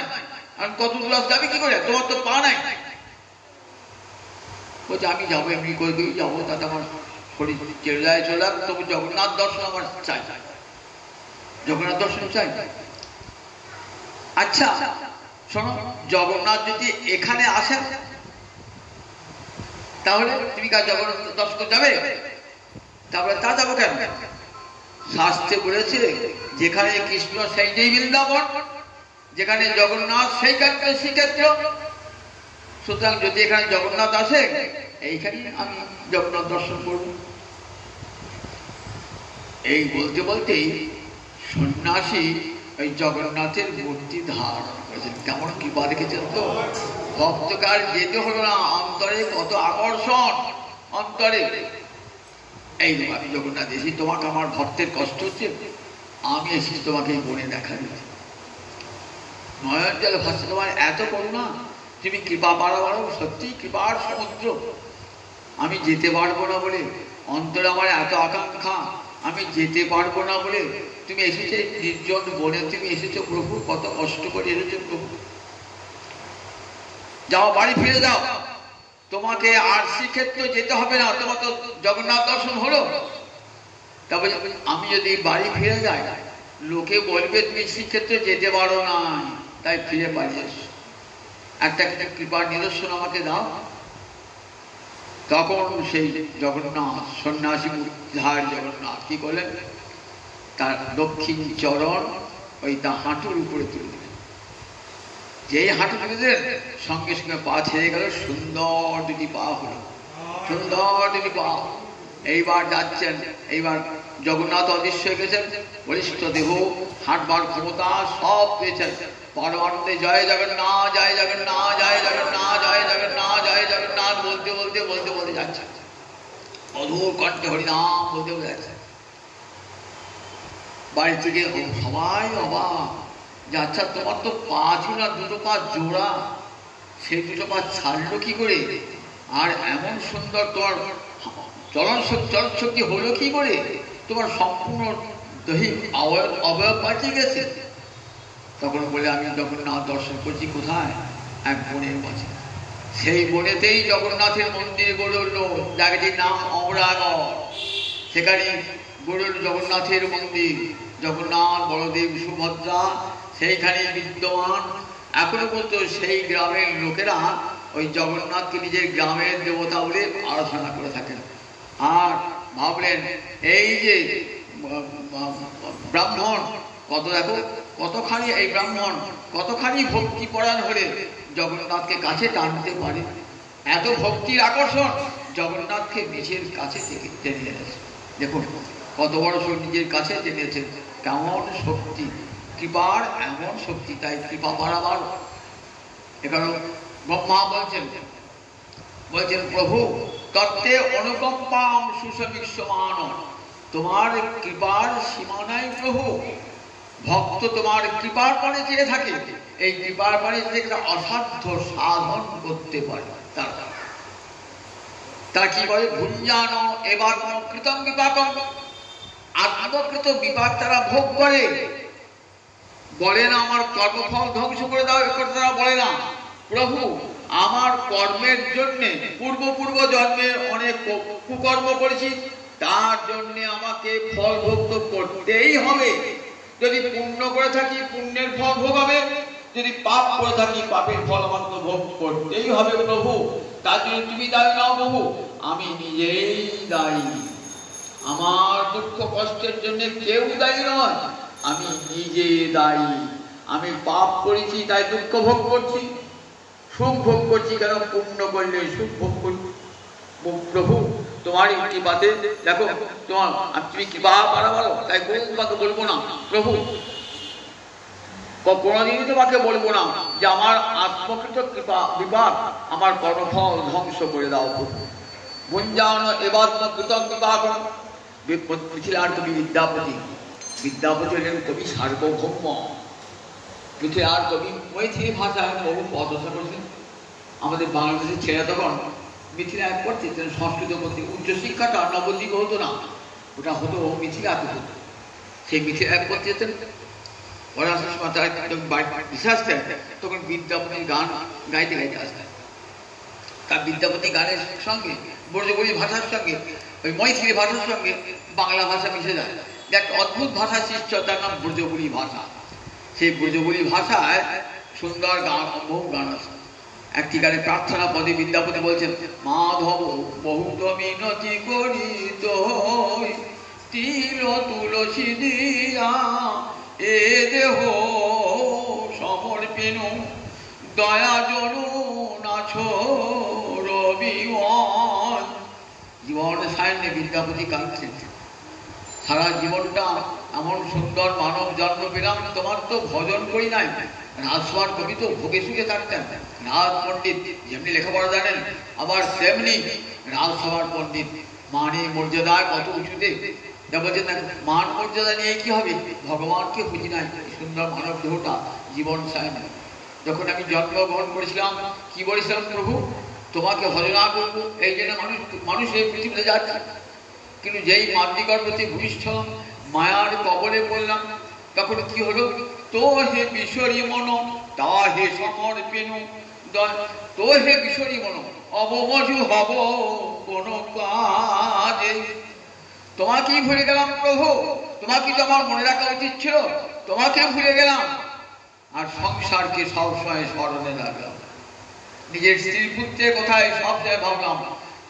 আর কত দূর রাস্তা যাবে কি করে? তোমার তো পা নাই। বলছে আমি যাবো, এমনি করে দিয়ে যাবো, তাতে আমার শরীর চলে যায়, তবু জগন্নাথ দর্শন আমার চাই, জগন্নাথ দর্শন চাই। আচ্ছা শোনো, জগন্নাথ যদি এখানে আসেন তাহলে তুমি কার জগন্নাথ দর্শন যাবে? তারপরে তা যাবো কেন? শাস্ত্রে বলেছে যেখানে কৃষ্ণ সেইটাই বৃন্দাবন, যেখানে জগন্নাথ সেইখানকার শ্রীক্ষেত্র। সুতরাং যদি এখানে জগন্নাথ আসে, এইখানে আমি জগন্নাথ দর্শন করব। এই বলতে বলতেই সন্ন্যাসী ওই জগন্নাথের মূর্তি ধারণ করেছেন। কেমন কৃপা দেখেছেন তো, ভক্তকার যেতে হলো না, অন্তরে কত আকর্ষণ, অন্তরে এই আমি জগন্নাথ এসেছি, তোমাকে আমার ভক্তের কষ্ট হচ্ছে, আমি এসেছি তোমাকে এই বনে দেখা দিতে, নয়ন জলে ভাসছে, তোমার এত করুণা, তুমি কৃপা বাড়াও, সত্যি কৃপার সমুদ্র। আমি যেতে পারবো না বলে অন্তরে আমার এত আকাঙ্ক্ষা, আমি যেতে পারবো না বলে তুমি এসেছো নির্জন বনে, তুমি এসেছো প্রভু, কত কষ্ট করে এসেছো প্রভু, যাও বাড়ি ফিরে যাও, তোমাকে আর শ্রীক্ষেত্র যেতে হবে না, তোমার তো জগন্নাথ দর্শন হলো। তারপরে আমি যদি বাড়ি ফিরে যাই, লোকে বলবে তুমি শ্রীক্ষেত্রে যেতে পারো না, তাই ফিরে পালিয়ে এসো, একটা কৃপার নিদর্শন আমাকে দাও। তখন সেই জগন্নাথ সন্ন্যাসী ধার জগন্নাথ কি করলেন, তার দক্ষিণ চরণ ওই তা হাঁটুর উপরে তুলে দিলেন। যেই হাঁটু তুলে দিলেন, সঙ্গে সঙ্গে পা ছেড়ে গেল, সুন্দর দুটি পা হলো, সুন্দর দুটি পা। এইবার যাচ্ছেন, এইবার জগন্নাথ অদৃশ্য হয়ে গেছেন, বলিষ্ঠ দেহ, হাঁটবার ক্ষমতা সব পেয়েছেন। পরমানন্দে জয় জগন্নাথ, জয় জগন্নাথ, জয় জগন্নাথ, জয় জগন্নাথ, জয় জগন্নাথ বলতে বলতে বলতে বলতে যাচ্ছে, মধুর কণ্ঠে হরিনাম বলতে বলতে যাচ্ছে। বাড়ি থেকে সবাই অবাক যে আচ্ছা তোমার তো পা ছিল না, দুটো পা জোড়া, সেই দুটো পা ছাড়লো কি করে? আর এমন সুন্দর তোমার চলন শক্তি হলো কি করে? তোমার সম্পূর্ণ দৈহিক অবয়ব পাল্টে গেছে। তখন বলে আমি জগন্নাথ দর্শন করছি কোথায়? এক বনের মাঝে। সেই বনেতেই জগন্নাথের মন্দির গড়ে উঠল, জায়গাটির নাম অমরাগড়। সেখানে গড়ে উঠল জগন্নাথের মন্দির। জগন্নাথ, বলদেব, সুভদ্রা সেইখানে বিদ্যমান। এখনো পর্যন্ত সেই গ্রামের লোকেরা ওই জগন্নাথকে নিজের গ্রামের দেবতা বলে আরাধনা করে থাকেন। আর ভাবলেন এই যে ব্রাহ্মণ কত, দেখো কতখানি এই ব্রাহ্মণ কতখানি ভক্তি পরায়ণ হলে জগন্নাথকে কাছে টানতে পারে। এত ভক্তির আকর্ষণ জগন্নাথকে নিজের কাছে টেনে এনেছে। দেখুন কত বড় নিজের কাছে টেনেছে, কেমন শক্তি, কৃপার এমন শক্তি। তাই কৃপা বাড়াবার এখানে ব্রহ্মা বলছেন প্রভু তত্ত্বে অনুকম্পাম সুষমিক্ষমান। তোমার কৃপার সীমা নাই প্রভু। ভক্ত তোমার কৃপার পানে চেয়ে থাকে, এই কৃপার পানে একটা অসাধ্য সাধন করতে পারে। তারা কি বলে? ভুঞ্জান এবার কৃতম বিপাকম, আত্মকৃত বিপাক তারা ভোগ করে। বলে না আমার কর্মফল ধ্বংস করে দাও, এ কথা তারা বলে না। প্রভু আমার কর্মের জন্যে পূর্ব জন্মে অনেক কুকর্ম করেছি, তার জন্যে আমাকে ফল ভোগ করতেই হবে। যদি পুণ্য করে থাকি পুণ্যের ফল ভোগ হবে, যদি পাপ করে থাকি পাপের ফল আমাকে ভোগ করতেই হবে প্রভু। তার জন্য তুমি দায়ী নাও প্রভু, আমি নিজেই দায়ী। আমার দুঃখ কষ্টের জন্য কেউ দায়ী নয়, আমি নিজে দায়ী। আমি পাপ করেছি তাই দুঃখ ভোগ করছি, সুখ ভোগ করছি কেন? পুণ্য করলে সুখ ভোগ করছি। প্রভু তোমার কৃপাতে দেখো, তোমার তুমি কৃপা বাড়াবো, তাই তোমাকে বলবো না প্রভু, কোনদিনই তোমাকে বলবো না যে আমার আত্মকৃত কৃপা বিপাক আমার কর্মফল ধ্বংস করে দাও প্রভু। গুঞ্জান এবার কৃতজ্ঞতা করো। মিথিলার কবি বিদ্যাপতি, বিদ্যাপতি হলেন কবি সার্বভৌম। মিথিলার কবি মৈথিলি ভাষায় বহু পদসা করেছেন। আমাদের বাংলাদেশের ছেলে তখন মিথিলায় পড়তেন, সংস্কৃত করতে। উচ্চশিক্ষাটা নবদ্বীপে হতো না, ওটা হতো মিথিলাতে হতো। সেই মিথিলায় পড়তে যেতেন। ওরা আসার সময় তারা ভেসে আসতেন, তখন বিদ্যাপতির গান গাইতে গাইতে আসতেন। তার বিদ্যাপতি গানের সঙ্গে ব্রজবুলি ভাষার সঙ্গে ওই মৈথিলি ভাষার সঙ্গে বাংলা ভাষা মিশে যায়। একটা অদ্ভুত ভাষা সৃষ্টি, তার নাম ব্রজবুলি ভাষা। সেই ব্রজবুলি ভাষায় সুন্দর গান, বহু গান আছে। একটি গানে প্রার্থনা পদে বিদ্যাপতি বলছেন, মাধব বহুত মিনতি করি তিল তুলসী দিয়া এ দেহ সমর্পিন দয়া জনু নাছো রবিওয়ান। জীবন সায়নে বিদ্যাপতি কাঁদছেন, সারা জীবনটা এমন সুন্দর মানব জন্ম পেলাম, তোমার তো ভজন করি নাই। রাজসভার কবি তো ভোগে সুখে থাকতেন। রাজ পণ্ডিত যেমনি লেখাপড়া জানেন, আবার তেমনি রাজসভার পণ্ডিত। মানে মর্যাদায় কত উঁচুতে, যা বলছেন না মান মর্যাদা নিয়ে কি হবে, ভগবানকে বুঝি নাই। সুন্দর মানব দেহটা জীবন চায় না। যখন আমি জন্মগ্রহণ করেছিলাম কি বলেছিলাম প্রভু, তোমাকে ভজনা করবো, এই জন্য মানুষ এই পৃথিবীতে যাচ্ছে। কিন্তু যেই মাতৃকার প্রতি ভূমিষ্ঠ মায়ার কবলে পড়লাম, তখন কি হলো? তো হে বিশ্বরী মন তা হে সমর্পেন, তো হে বিশ্বরী মন অবমজু হব কোন কাজে। তোমাকেই ভুলে গেলাম প্রভু, তোমাকে তো আমার মনে রাখা উচিত ছিল, তোমাকে ভুলে গেলাম। আর সংসারকে সবসময় স্মরণে রাখলাম। নিজের স্ত্রী পুত্রের কথায় সব জায়গায় ভাবলাম,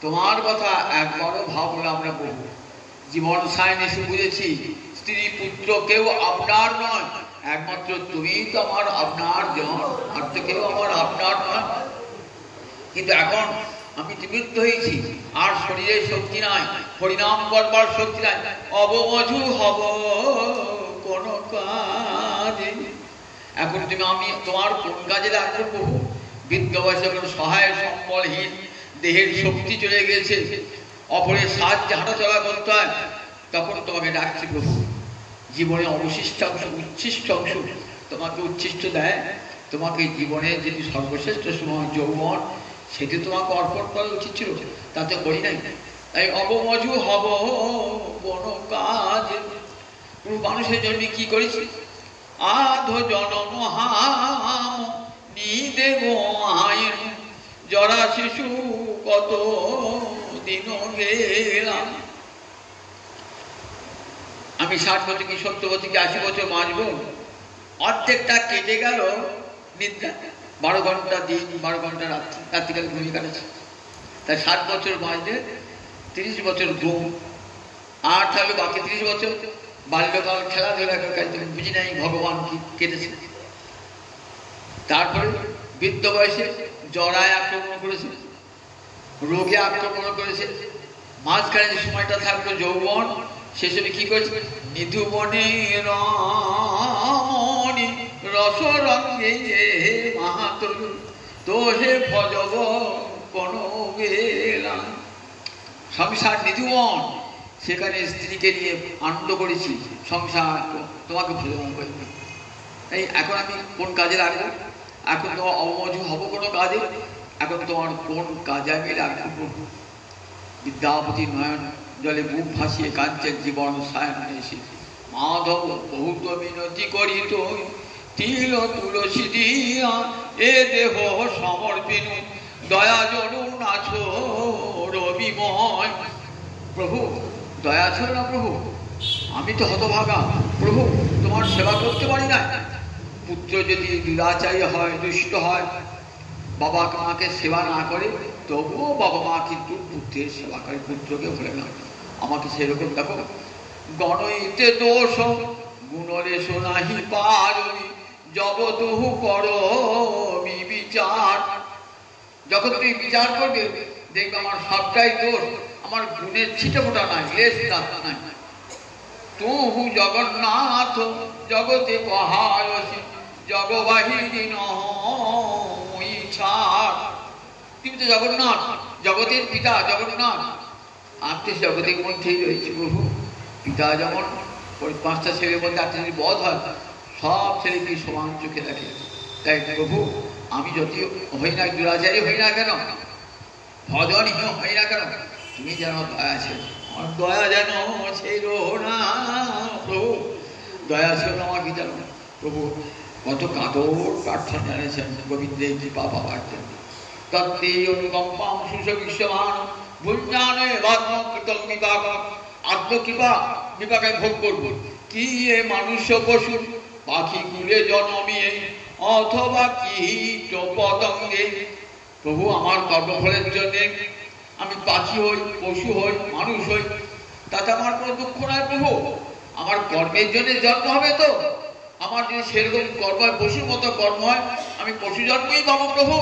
তোমার কথা একবারও ভাবলাম না প্রভু। জীবন সায়ন এসে বুঝেছি স্ত্রী পুত্র কেউ আপনার নয়, একমাত্র তুমিই তো আমার আপনার জন, আর তো কেউ আমার আপনার নয়। কিন্তু এখন আমি নিবৃত্ত হয়েছি, আর শরীরের শক্তি নাই, হরিনাম করবার শক্তি নাই, অবমজু হব কোন কাজে। এখন তুমি আমি তোমার কোন কাজে লাগবো প্রভু? বৃদ্ধ বয়সে যখন সহায় সম্বলহীন, দেহের শক্তি চলে গেছে, অপরের সাহায্যে হাঁটাচলা করতে হয়, তখন তোমাকে ডাকছি প্রভু। জীবনে অবশিষ্ট অংশ, উচ্ছিষ্ট অংশ তোমাকে উচ্ছিষ্ট দেয়, তোমাকে জীবনের যদি সর্বশ্রেষ্ঠ সময় যৌবন সেটি তোমাকে অর্পণ করা উচিত ছিল, তাতে করি নাই। তাই অবমজু হব কোনো কাজ, কোনো মানুষের জন্য কি করেছি? আধ জনম হাম নিদেব আইন, জরা শিশু কত দিন গেলাম। আমি 60 বছর কি 70 বছর কি 80 বছর বাঁচব, অর্ধেকটা কেটে গেল নিদ্রা, 12 ঘন্টা দিন 12 ঘন্টা রাত্রি, রাত্রিকাল ঘুমিয়ে কাটাচ্ছে। তাই 60 বছর বাঁচলে 30 বছর ঘুম, আর থাকলে বাকি 30 বছর বাল্যকাল খেলাধুলা করে বুঝি নাই ভগবান কি কেটেছে। তারপরে বৃদ্ধ বয়সে জরায় আক্রমণ করেছে, রোগে আক্রমণ করেছে, মাঝখানে যে সময়টা থাকলো যৌবন, সেসবে কি করেছে? নিধুবনে রমণী রস রঙে মাহাতর তোহে ভজব কোন গেলাম। সংসার নিধুবন, সেখানে স্ত্রীকে নিয়ে আনন্দ করেছি, সংসার তোমাকে ভজন করবে। এই এখন আমি কোন কাজে লাগবো? এখন তোমার অবমজু হব কোনো কাজে? এখন তোমার কোন কাজে আমি লাগবো? বিদ্যাপতি নয়ন জলে বুক ভাসিয়ে কাঞ্চের জীবন সায়ন এসে মাধব বহুত মিনতি করি তুই তিল তুলসী দিয়া এ দেহ সমর্পিন দয়া জরুন আছো রবিময়। প্রভু দয়া ছিল না প্রভু, আমি তো হতভাগা প্রভু, তোমার সেবা করতে পারি না। পুত্র যদি দুরাচারী হয়, দুষ্ট হয়, বাবা মাকে সেবা না করে, তবুও বাবা মা কিন্তু পুত্রের সেবা করে, পুত্রকে ভুলে না। আমাকে সেরকম দেখো, গণইতে দোষ গুণরে শোনাহি পারি জবতুহু করো বিচার। যখন তুমি বিচার করবে দেখবে আমার সবটাই দোষ, আমার গুণের ছিটে ফোটা নাই, লেশ নাই। তুহু জগন্নাথ জগতে পহায়সী জগবাহিনী নই ছাড়। তুমি তো জগন্নাথ, জগতের পিতা জগন্নাথ, আমি তো জগতের মধ্যেই রয়েছি প্রভু। পিতা যেমন 5টা ছেলের মধ্যে 8টা যদি বধ হয়, সব ছেলেকে সমান চোখে দেখে। তাই প্রভু আমি যদি হই না, দুরাচারী হই না কেন, ভজনহীন হই না কেন, তুমি যেন দয়া ছিল, আমার দয়া যেন ছিল না প্রভু। দয়া ছিল না আমাকে যেন প্রভু। কত কাতর প্রার্থনা জানিয়েছেন গোবিন্দের কৃপা পাওয়ার জন্য। তত্ত্বে অনুকম্পাম সুষবিশ্বমান ভুঞ্জানে বাত্মকৃতম বিপাক। আত্মকৃপা বিপাকে ভোগ করব কি এ মানুষ পশু পাখি কুলে জন্মিয়ে অথবা কীট পতঙ্গে। প্রভু আমার কর্মফলের জন্যে আমি পাখি হই, পশু হই, মানুষ হই, তাতে আমার কোনো দুঃখ নয় প্রভু। আমার কর্মের জন্য জন্ম হবে তো, আমার যদি সেরকম কর্ম হয়, পশুর মতো কর্ম হয়, আমি পশু জন্মই পাবো প্রভু।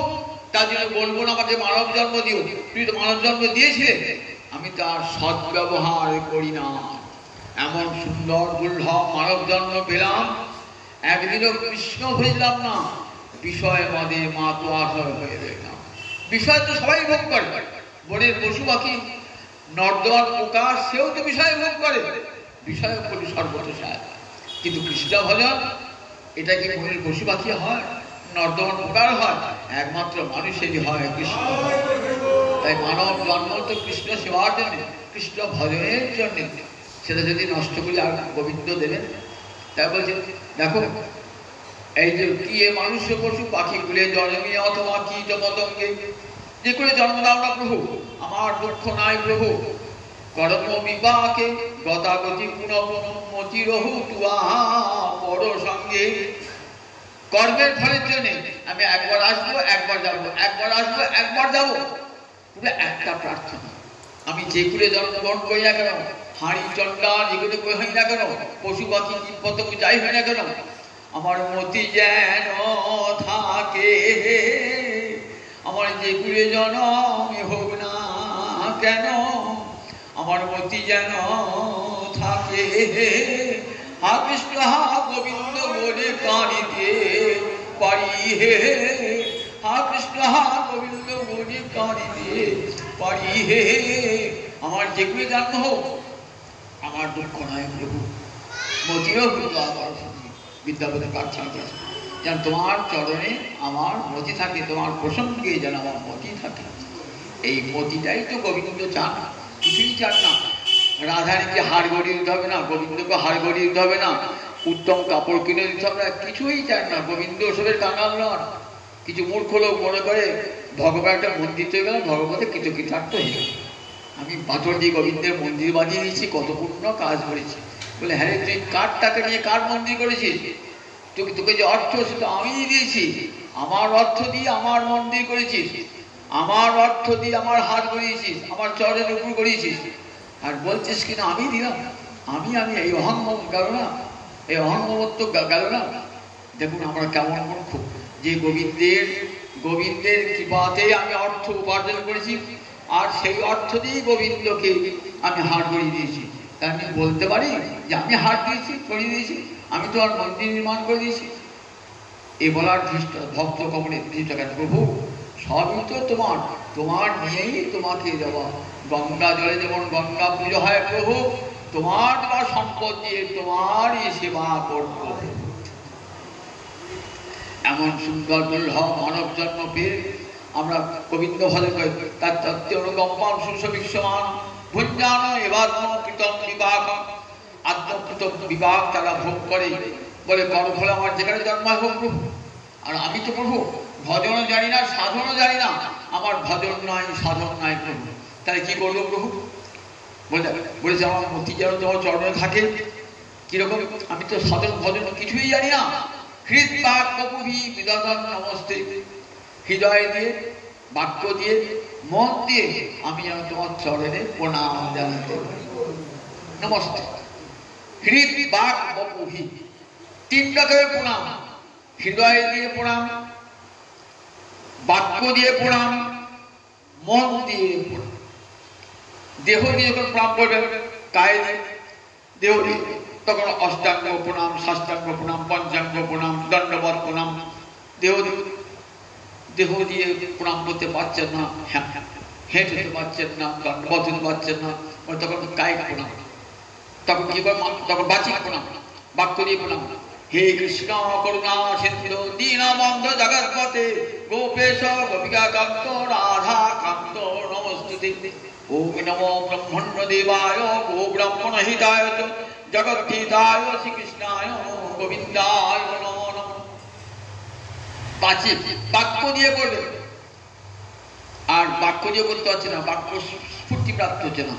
তার জন্য বলবো না আমাকে মানব জন্ম দিও, তুই তো মানব জন্ম দিয়েছিলে, আমি তার সদ্ব্যবহার করি না। এমন সুন্দর দুর্লভ মানব জন্ম পেলাম, একদিনও কৃষ্ণ বুঝলাম না, বিষয় মদে মাতোয়ার হয়ে দেখলাম। বিষয় তো সবাই ভোগ করে, বনের পশু পাখি, নর্দমার পোকা, সেও তো বিষয় ভোগ করে, বিষয় করি সর্বতোষায়। কিন্তু কৃষ্ণ ভজন এটা কি বনের পশু পাখি হয়, নর্দমার পোকার হয়? একমাত্র মানুষেরই হয় কৃষ্ণ। তাই মানব জন্ম তো কৃষ্ণ সেবার জন্য, কৃষ্ণ ভজনের জন্য। সেটা যদি নষ্ট করি আর গোবিন্দ দেবেন? তাই বলছে দেখো, এই যে কি এ মানুষ পশু পাখি গুলে জন্মিয়ে অথবা কীট পতঙ্গে, যে করে জন্ম দাও না প্রভু, আমার দুঃখ নাই প্রভু। কর্ম বিপাকে গতাগতি পুনঃমতি রহু তুয়া বড় সঙ্গে। কর্মের ফলের জন্য আমি একবার আসবো, একবার যাবো, একবার আসবো, একবার যাবো, পুরো একটা প্রার্থনা। আমি যে কুলে জন্মগ্রহণ করি না কেন, হাঁড়ি চন্ডা যেগুলো হই না কেন, পশু পাখি কীট পতঙ্গ যাই হয় না কেন, আমার মতি যেন থাকে, আমার যে কুলে জন্ম হোক না কেন, আমার মতি যেন থাকে। হা কৃষ্ণ হা গোবিন্দ বলে কাঁদিতে পারি হে, হা কৃষ্ণ হা গোবিন্দ বলে কাঁদিতে পারি হে। আমার যে কুলে জন্ম হোক, আমার দুঃখ নয় প্রভু। মতিরও বিদ্যাপতি প্রার্থনা করেছে যেন তোমার চরণে আমার মতি থাকে, তোমার প্রসঙ্গে যেন আমার মতি থাকে। এই মতিটাই তো গোবিন্দ চান, কিছুই চান না। রাধারানীকে হাড় গড়িয়ে দিতে হবে না, গোবিন্দকে হাড় গড়িয়ে দিতে হবে না, উত্তম কাপড় কিনে দিতে হবে না, কিছুই চান না। গোবিন্দ ওসবের কাঙাল নন। কিছু মূর্খ লোক মনে করে ভগবান একটা মন্দির তৈরি গেল, ভগবতের কৃতকৃতার্থ হয়ে গেল। আমি পাথর দিয়ে গোবিন্দের মন্দির বানিয়ে দিয়েছি, কত পূর্ণ কাজ করেছি। বলে হ্যাঁ তুই কার টাকা নিয়ে কার মন্দির করেছিস? তোকে যে অর্থ সেটা আমি দিয়েছি, আমার অর্থ দিয়ে আমার মন্দির করেছিস, আমার অর্থ দিয়ে আমার হাত গড়িয়েছিস, আমার চরের উপর গড়িয়েছিস, আর বলছিস কিনা আমি দিলাম। আমি এই অহংমত গেল না, এই অহংমত্ব গেল না। দেখুন আমরা কেমন মূর্খ যে গোবিন্দের কৃপাতে আমি অর্থ উপার্জন করেছি, আর সেই অর্থ দিয়ে গোবিন্দকে আমি হাট গড়িয়ে দিয়েছি। তা আমি বলতে পারি যে আমি হাট দিয়েছি, গড়িয়ে দিয়েছি, আমি তো আর মন্দির নির্মাণ করে দিয়েছি। এ বলার ভক্ত কমলে ধৃষ্ট কেন? প্রভু সবই তো তোমার নিয়েই তোমাকে দেওয়া। গঙ্গা জলে যেমন গঙ্গা পুজো হয়, প্রভু তোমার সম্পদ দিয়ে তোমারই সেবা করব। এমন সুন্দর দুর্লভ মানব জন্ম পেয়ে আমরা গোবিন্দ ভজন করি। তার তত্ত্বে অনুকম্পান সুবিশ্বমান ভুঞ্জান এবার কৃতম বিভাগ, আত্মকৃত বিভাগ তারা ভোগ করে। বলে কর্মফলে আমার যেখানে জন্ম হয় হোক প্রভু। আর আমি তো প্রভু ভজনও জানি না, সাধনও জানি না, আমার ভজন নয়, সাধন নয় প্রভু। তাহলে কি করবো প্রভু? বলেছে আমার মতি যেন তোমার চরণে থাকে। কিরকম? আমি তো সাধন ভজন কিছুই জানি না। হৃদবাক কপুভি বিদধন নমস্তে, হৃদয় দিয়ে, বাক্য দিয়ে, মন দিয়ে আমি যেন তোমার চরণে প্রণাম জানাতে পারি। নমস্তে। হৃদ বাক কপুভি, তিন রকমের প্রণাম। হৃদয় দিয়ে প্রণাম, বাক্য দিয়ে প্রণাম, মন দিয়ে প্রণাম। দেহ দিয়ে যখন প্রণাম করবে, কায় দিয়ে, দেহ দিয়ে, তখন অষ্টাঙ্গ প্রণাম, ষষ্ঠাঙ্গ প্রণাম, পঞ্চাঙ্গ প্রণাম, দণ্ডবত প্রণাম। দেহ দিয়ে প্রণাম করতে পারছেন না, হেঁটে হতে পারছেন না, দণ্ডবত হতে পারছেন না, তখন কায়িক প্রণাম। তখন কি করে? তখন বাচিক প্রণাম, বাক্য দিয়ে প্রণাম। হে কৃষ্ণ করুণা সিন্ধু দীনবন্ধ জগৎপতে গোপেশ গোপিকা কান্ত রাধা কান্ত নমস্তুতে। ওম নমো ব্রহ্মণ্য দেবায় গো ব্রাহ্মণ হিতায় জগদ্ধিতায় শ্রীকৃষ্ণায় গোবিন্দায় নমো নমঃ। বাক্য দিয়ে করবে। আর বাক্য দিয়ে করতে পারছে না, বাক্য স্ফূর্তি প্রাপ্ত হচ্ছে না।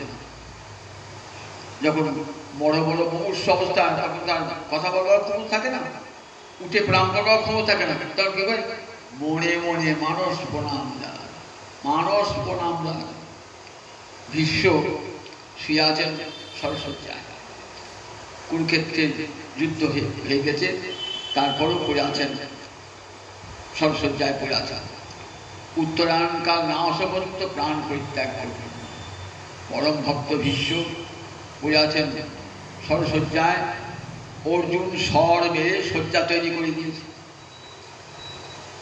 যখন বড় বড় মুমূর্ষু অবস্থা, তখন তার কথা বলবার ক্ষমতা থাকে না, উঠে প্রণাম করবার ক্ষমতা থাকে না। তখন কি করে? মনে মনে মানস প্রণাম জানায়, মানস প্রণাম জানায়। ভীষ্ম শুয়ে আছেন সরস্বতীয়, কুরুক্ষেত্রে যুদ্ধ হয়ে গেছে, তারপরও পড়ে আছেন সরস্বতীয় পড়ে আছেন। উত্তরায়ণকাল না আসা পর্যন্ত প্রাণ পরিত্যাগ করবেন। পরম ভক্ত ভীষ্ম পড়ে আছেন সরস্বতীয়। অর্জুন স্বর মেরে শয্যা তৈরি করে দিয়েছে,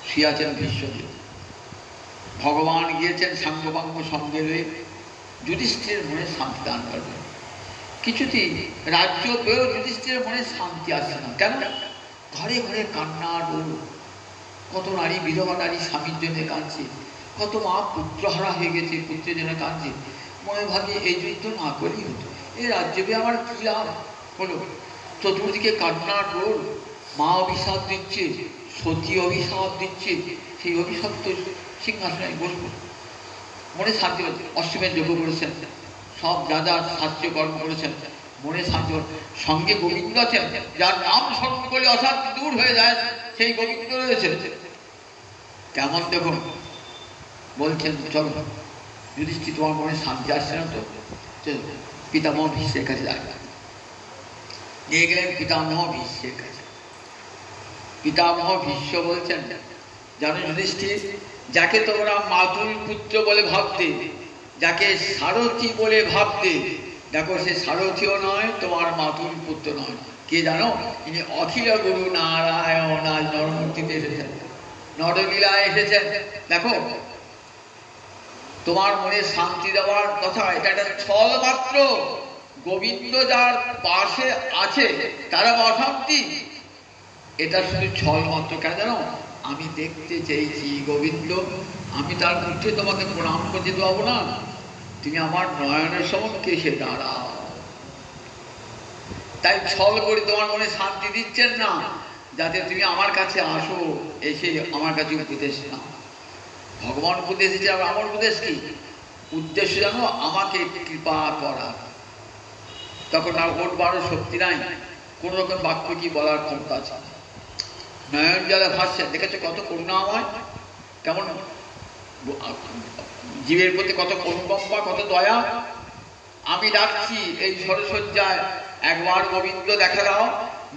শুয়ে আছেন ভীষ্মদেব। ভগবান গিয়েছেন সাঙ্গপাঙ্গ সঙ্গে রয়ে যুধিষ্ঠিরের মনে শান্তি দান করবেন। কিছুতেই রাজ্য পেয়েও যুধিষ্ঠিরের মনে শান্তি আসছে না। কেন? ঘরে ঘরে কান্নার রোল। কত নারী বিধবা নারী স্বামীর জন্য কাঁদছে, কত মা পুত্রহারা হয়ে গেছে, পুত্রের জন্য কাঁদছে। মনে ভাবি এই যুদ্ধ না করেই হতো, এই রাজ্য পেয়ে আমার কি লাভ হলো? চতুর্দিকে কান্নার রোল, মা অভিশাপ দিচ্ছে, সতী অভিশাপ দিচ্ছে। সেই অভিশাপ তো সিংহাসনে বসবো, মনে শান্তি হচ্ছে। অশ্বমেধ যজ্ঞ করেছেন, সব যা যা শাস্ত্রীয় কর্ম করেছেন, মনে শান্তি। সঙ্গে গোবিন্দ আছেন, যার নাম স্মরণ করলে অশান্তি দূর হয়ে যায়, সেই গোবিন্দ রয়েছে। কেমন দেখুন, বলছেন চলো যুধিষ্ঠির, তোমার মনে শান্তি আসছে না তো, পিতামহ ভীষ্মের কাছে যাবে। নিয়ে গেলেন পিতামহ ভীষ্মের কাছে। পিতামহ ভীষ্ম বলছেন, জানো যুধিষ্ঠির, যাকে তোমরা মাতুল পুত্র বলে ভাবতে, যাকে সারথি বলে ভাবতে, দেখো সে সারথিও নয়, তোমার মাতুল পুত্র নয়। কে জানো? ইনি অখিল গুরু নারায়ণ আজ নরমূর্তিতে এসেছেন, নরলীলায় এসেছেন। দেখো তোমার মনে শান্তি দেওয়ার কথা, এটা একটা ছল মাত্র। গোবিন্দ যার পাশে আছে তারা অশান্তি, এটা শুধু ছল মাত্র। কেন জানো? আমি দেখতে চেয়েছি গোবিন্দ, আমি তার মধ্যে তোমাকে প্রণাম করতে দেবো না, তুমি আমার নয়নের সমক্ষে এসে দাঁড়াও। তাই ছল করে তোমার মনে শান্তি দিচ্ছেন না, যাতে তুমি আমার কাছে আসো, এসে আমার কাছে উপদেশ নাও। ভগবান উপদেশ দিচ্ছে, আর আমার উপদেশ কি উদ্দেশ্য জানো? আমাকে কৃপা করা। তখন আর ওর বারো শক্তি নাই, কোন রকম বাক্য কি বলার ক্ষমতা আছে। নয়ন জলে ভাসছে, দেখেছো কত করুণাময়, কেমন জীবের প্রতি কত অনুকম্পা, কত দয়া। আমি ডাকছি এই সরসজ্জায়, একবার গোবিন্দ দেখা দাও।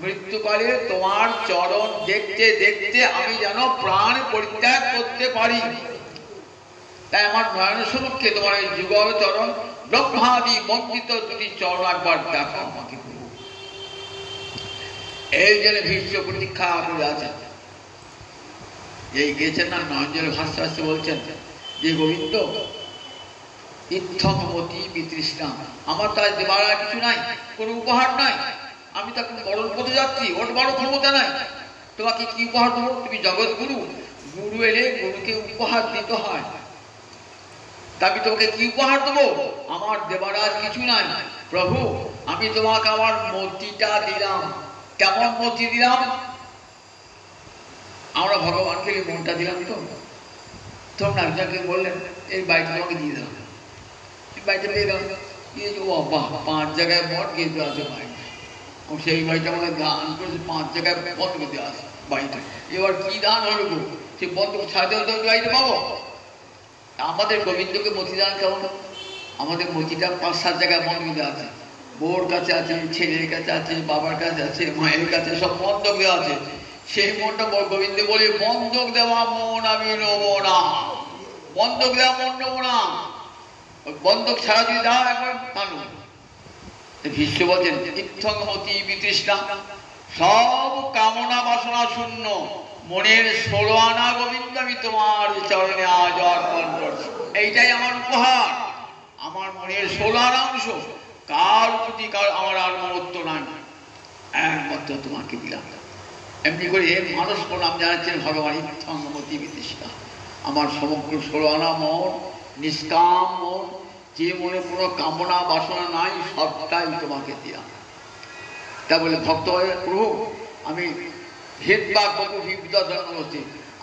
মৃত্যুকালে তোমার চরণ দেখতে দেখতে আমি যেন প্রাণ পরিত্যাগ করতে পারি। তাই আমার নয়নের সমক্ষে তোমার এই যুগল চরণ, ব্রহ্মাদি বন্দিত দুটি চরণ একবার দেখো আমাকে। এই জন্য ভীষ্ম প্রতীক্ষা করে আছেন। এই গেছেন না নয়নজলে ভাসতে ভাসতে বলছেন যে গোবিন্দ ইত্থমতি বিতৃষ্ণা, আমার তো আজ দেবার আর কিছু নাই, কোনো উপহার নাই। আমি তো এখন বড় পথে যাচ্ছি, ওর বড় ক্ষমতা নাই, তোমাকে কি উপহার দেবো? তুমি জগৎ গুরু, গুরু এলে গুরুকে উপহার দিতে হয়। তা আমি তোমাকে কি উপহার দেবো? আমার দেবার আর কিছু নাই। প্রভু, আমি তোমাকে আমার মতিটা দিলাম। কেমন মতি দিলাম? আমরা ভগবানকে মনটা দিলাম। তো তখন একজনকে বললেন এই বাড়িটা তোমাকে দিয়ে দিলাম, বাড়িটা পেয়ে গেল। 5 জায়গায় মঠ গেঁথে আছে বাড়িটা, সেই বাড়িটা আমাকে দান করেছে, 5 জায়গায় বন্ধ গেঁথে আছে বাড়িটা। এবার কি দান হলো গো? সে বন্ধ ছাড়তে হতে বাড়িটা পাবো? আমাদের গোবিন্দকে মতি দান কেমন? আমাদের মতিটা 5-7 জায়গায় বন্ধ গেঁথে আছে, বউর কাছে আছে, ছেলের কাছে আছে, বাবার কাছে আছে, মায়ের কাছে, সব বন্ধক দেওয়া আছে। সেই মনটা গোবিন্দ বলে, বন্ধক দেওয়া মন আমি নেবো না, বন্ধক দেওয়া মন নেবো না। বন্ধক ছাড়া যদি দাও একবার টানো। ভীষ্ম বলছেন ইত্থমতি বিতৃষ্ণা, সব কামনা বাসনা শূন্য, মনের 16 আনা গোবিন্দ আমি তোমার চরণে আজ অর্পণ করছি। এইটাই আমার উপহার, আমার মনের 16 আনা অংশ। কার প্রতি কার আমার আর মমত্ব নাই, একমাত্র তোমাকে দিলাম। এমনি করে মানুষ প্রণাম জানাচ্ছেন ভগবান ইত্থমতি বিতৃষ্ণা। আমার সমগ্র 16 আনা মন, নিষ্কাম মন, যে মনে কোনো কামনা বাসনা নাই, সবটাই তোমাকে দিলাম। তা বলে ভক্ত হয়ে, প্রভু আমি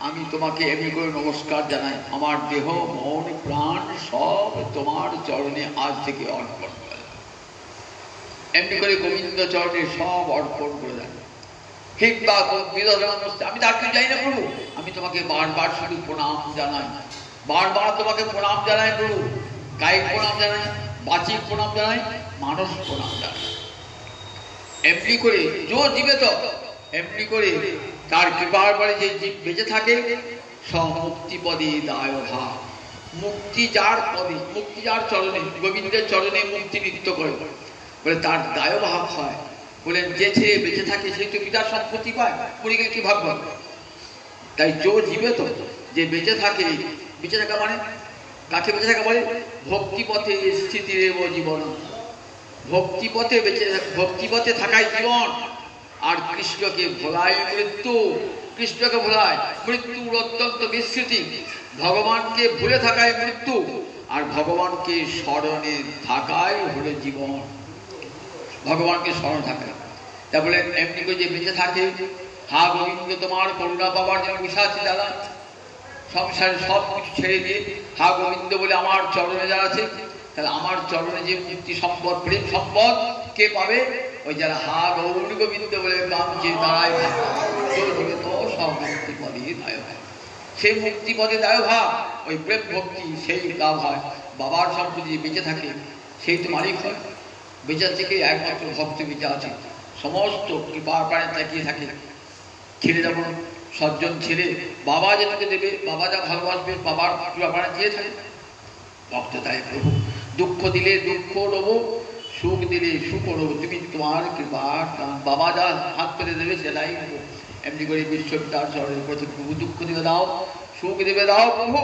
আমি তোমাকে এমনি করে নমস্কার জানাই, আমার দেহ মন প্রাণ সব তোমার চরণে আজ থেকে অর্পণ করে। এমনি করে গোবিন্দ চরণে সব অর্পণ করে দেন। আমি তার কিছু যাই না প্রভু, আমি তোমাকে বারবার শুধু প্রণাম জানাই, বারবার তোমাকে প্রণাম জানাই প্রভু। কায়িক প্রণাম জানাই, বাচিক প্রণাম জানাই, মানস প্রণাম জানাই। এমনি করে যে জীবে তো এমনি করে তার কৃপার পরে যে জীব বেঁচে থাকে, সব মুক্তিপদে দায় ভাব। মুক্তি যার পদে, মুক্তি যার চরণে, গোবিন্দের চরণে মুক্তি নৃত্য করে বলে তার দায় ভাব হয়। বলেন যে ছেলে বেঁচে থাকে সেই তো পিতার সম্পত্তি পায়, পড়ে গেলে কি ভাববে? তাই যে জীবে তো যে বেঁচে থাকে, বেঁচে থাকা মানে কাকে বেঁচে থাকা বলে? ভক্তিপথে স্থিতি রেব জীবন। ভক্তিপথে বেঁচে, ভক্তিপথে থাকাই জীবন। আর কৃষ্ণকে ভোলাই মৃত্যু, কৃষ্ণকে ভোলায় মৃত্যুর অত্যন্ত বিস্মৃতি। ভগবানকে ভুলে থাকায় মৃত্যু, আর ভগবানকে স্মরণে থাকাই হলো জীবন। ভগবানকে স্মরণ থাকা, তা বলে এমনি করে যে বেঁচে থাকে, হা গোবিন্দ তোমার করুণা পাবার জন্য বিষাচ্ছি দাদা, সংসারে সব কিছু ছেড়ে দিয়ে হা গোবিন্দ বলে আমার চরণে যারা আছে, তাহলে আমার চরণে যে মুক্তি সম্পদ, প্রেম সম্পদ কে পাবে? ওই যারা হা গৌর গোবিন্দ বলে কামছে তারাই তো সব মুক্তি পদে দায় হয়। সেই মুক্তি পদে দায় ভাব, ওই প্রেম ভক্তি সেই লাভ হয়। বাবার সম্পত্তি বেঁচে থাকে সেই তো মালিক হয়। বেঁচে থেকে একমাত্র ভক্ত বেঁচে আছে, সমস্ত কৃপার পানে তাকিয়ে থাকে। ছেলে যেমন সজ্জন ছেলে, বাবা যেটাকে দেবে, বাবা যা ভালোবাসবে, বাবার কৃপার পানে চেয়ে থাকে। ভক্ত তাই প্রভু দুঃখ দিলে দুঃখ নেবো, সুখ দিলে সুখ নেবো, তুমি তোমার কৃপার বাবা যা হাত পেতে দেবে সেটাই নেবো। এমনি করে বিশ্ববিদ্যার চরণের প্রতি প্রভু দুঃখ দিবে দাও, সুখ দিবে দাও প্রভু।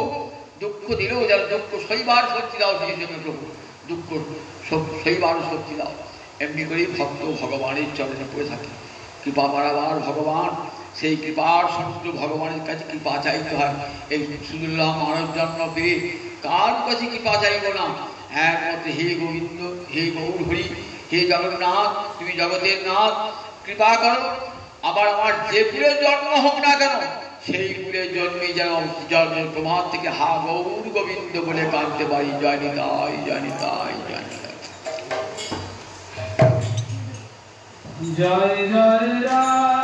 দুঃখ দিলেও যারা দুঃখ সইবার শক্তি দাও, সেই জন্য প্রভু দুঃখ সইবার শক্তি দাও। এমনি করেই ভক্ত ভগবানের চরণে পড়ে থাকে। কৃপা পারাবার ভগবান, সেই কৃপার সমুদ্র ভগবানের কাছে কৃপা চাইতে হয়। এই সুদুল্লাহ মানব জন্ম পেয়ে কার কাছে কৃপা চাইব না? একমাত্র হে গোবিন্দ, হে গৌর হরি, হে জগন্নাথ, তুমি জগতের নাথ, কৃপা করো। আবার আমার যে কুলে জন্ম হোক না কেন, সেই কুলে জন্মে যেন জন্মের প্রভাব থেকে হা গৌর গোবিন্দ বলে কাঁদতে পারি। জয় নিতাই, জয় নিতাই, জয় নিতাই। জয় জয় রাম।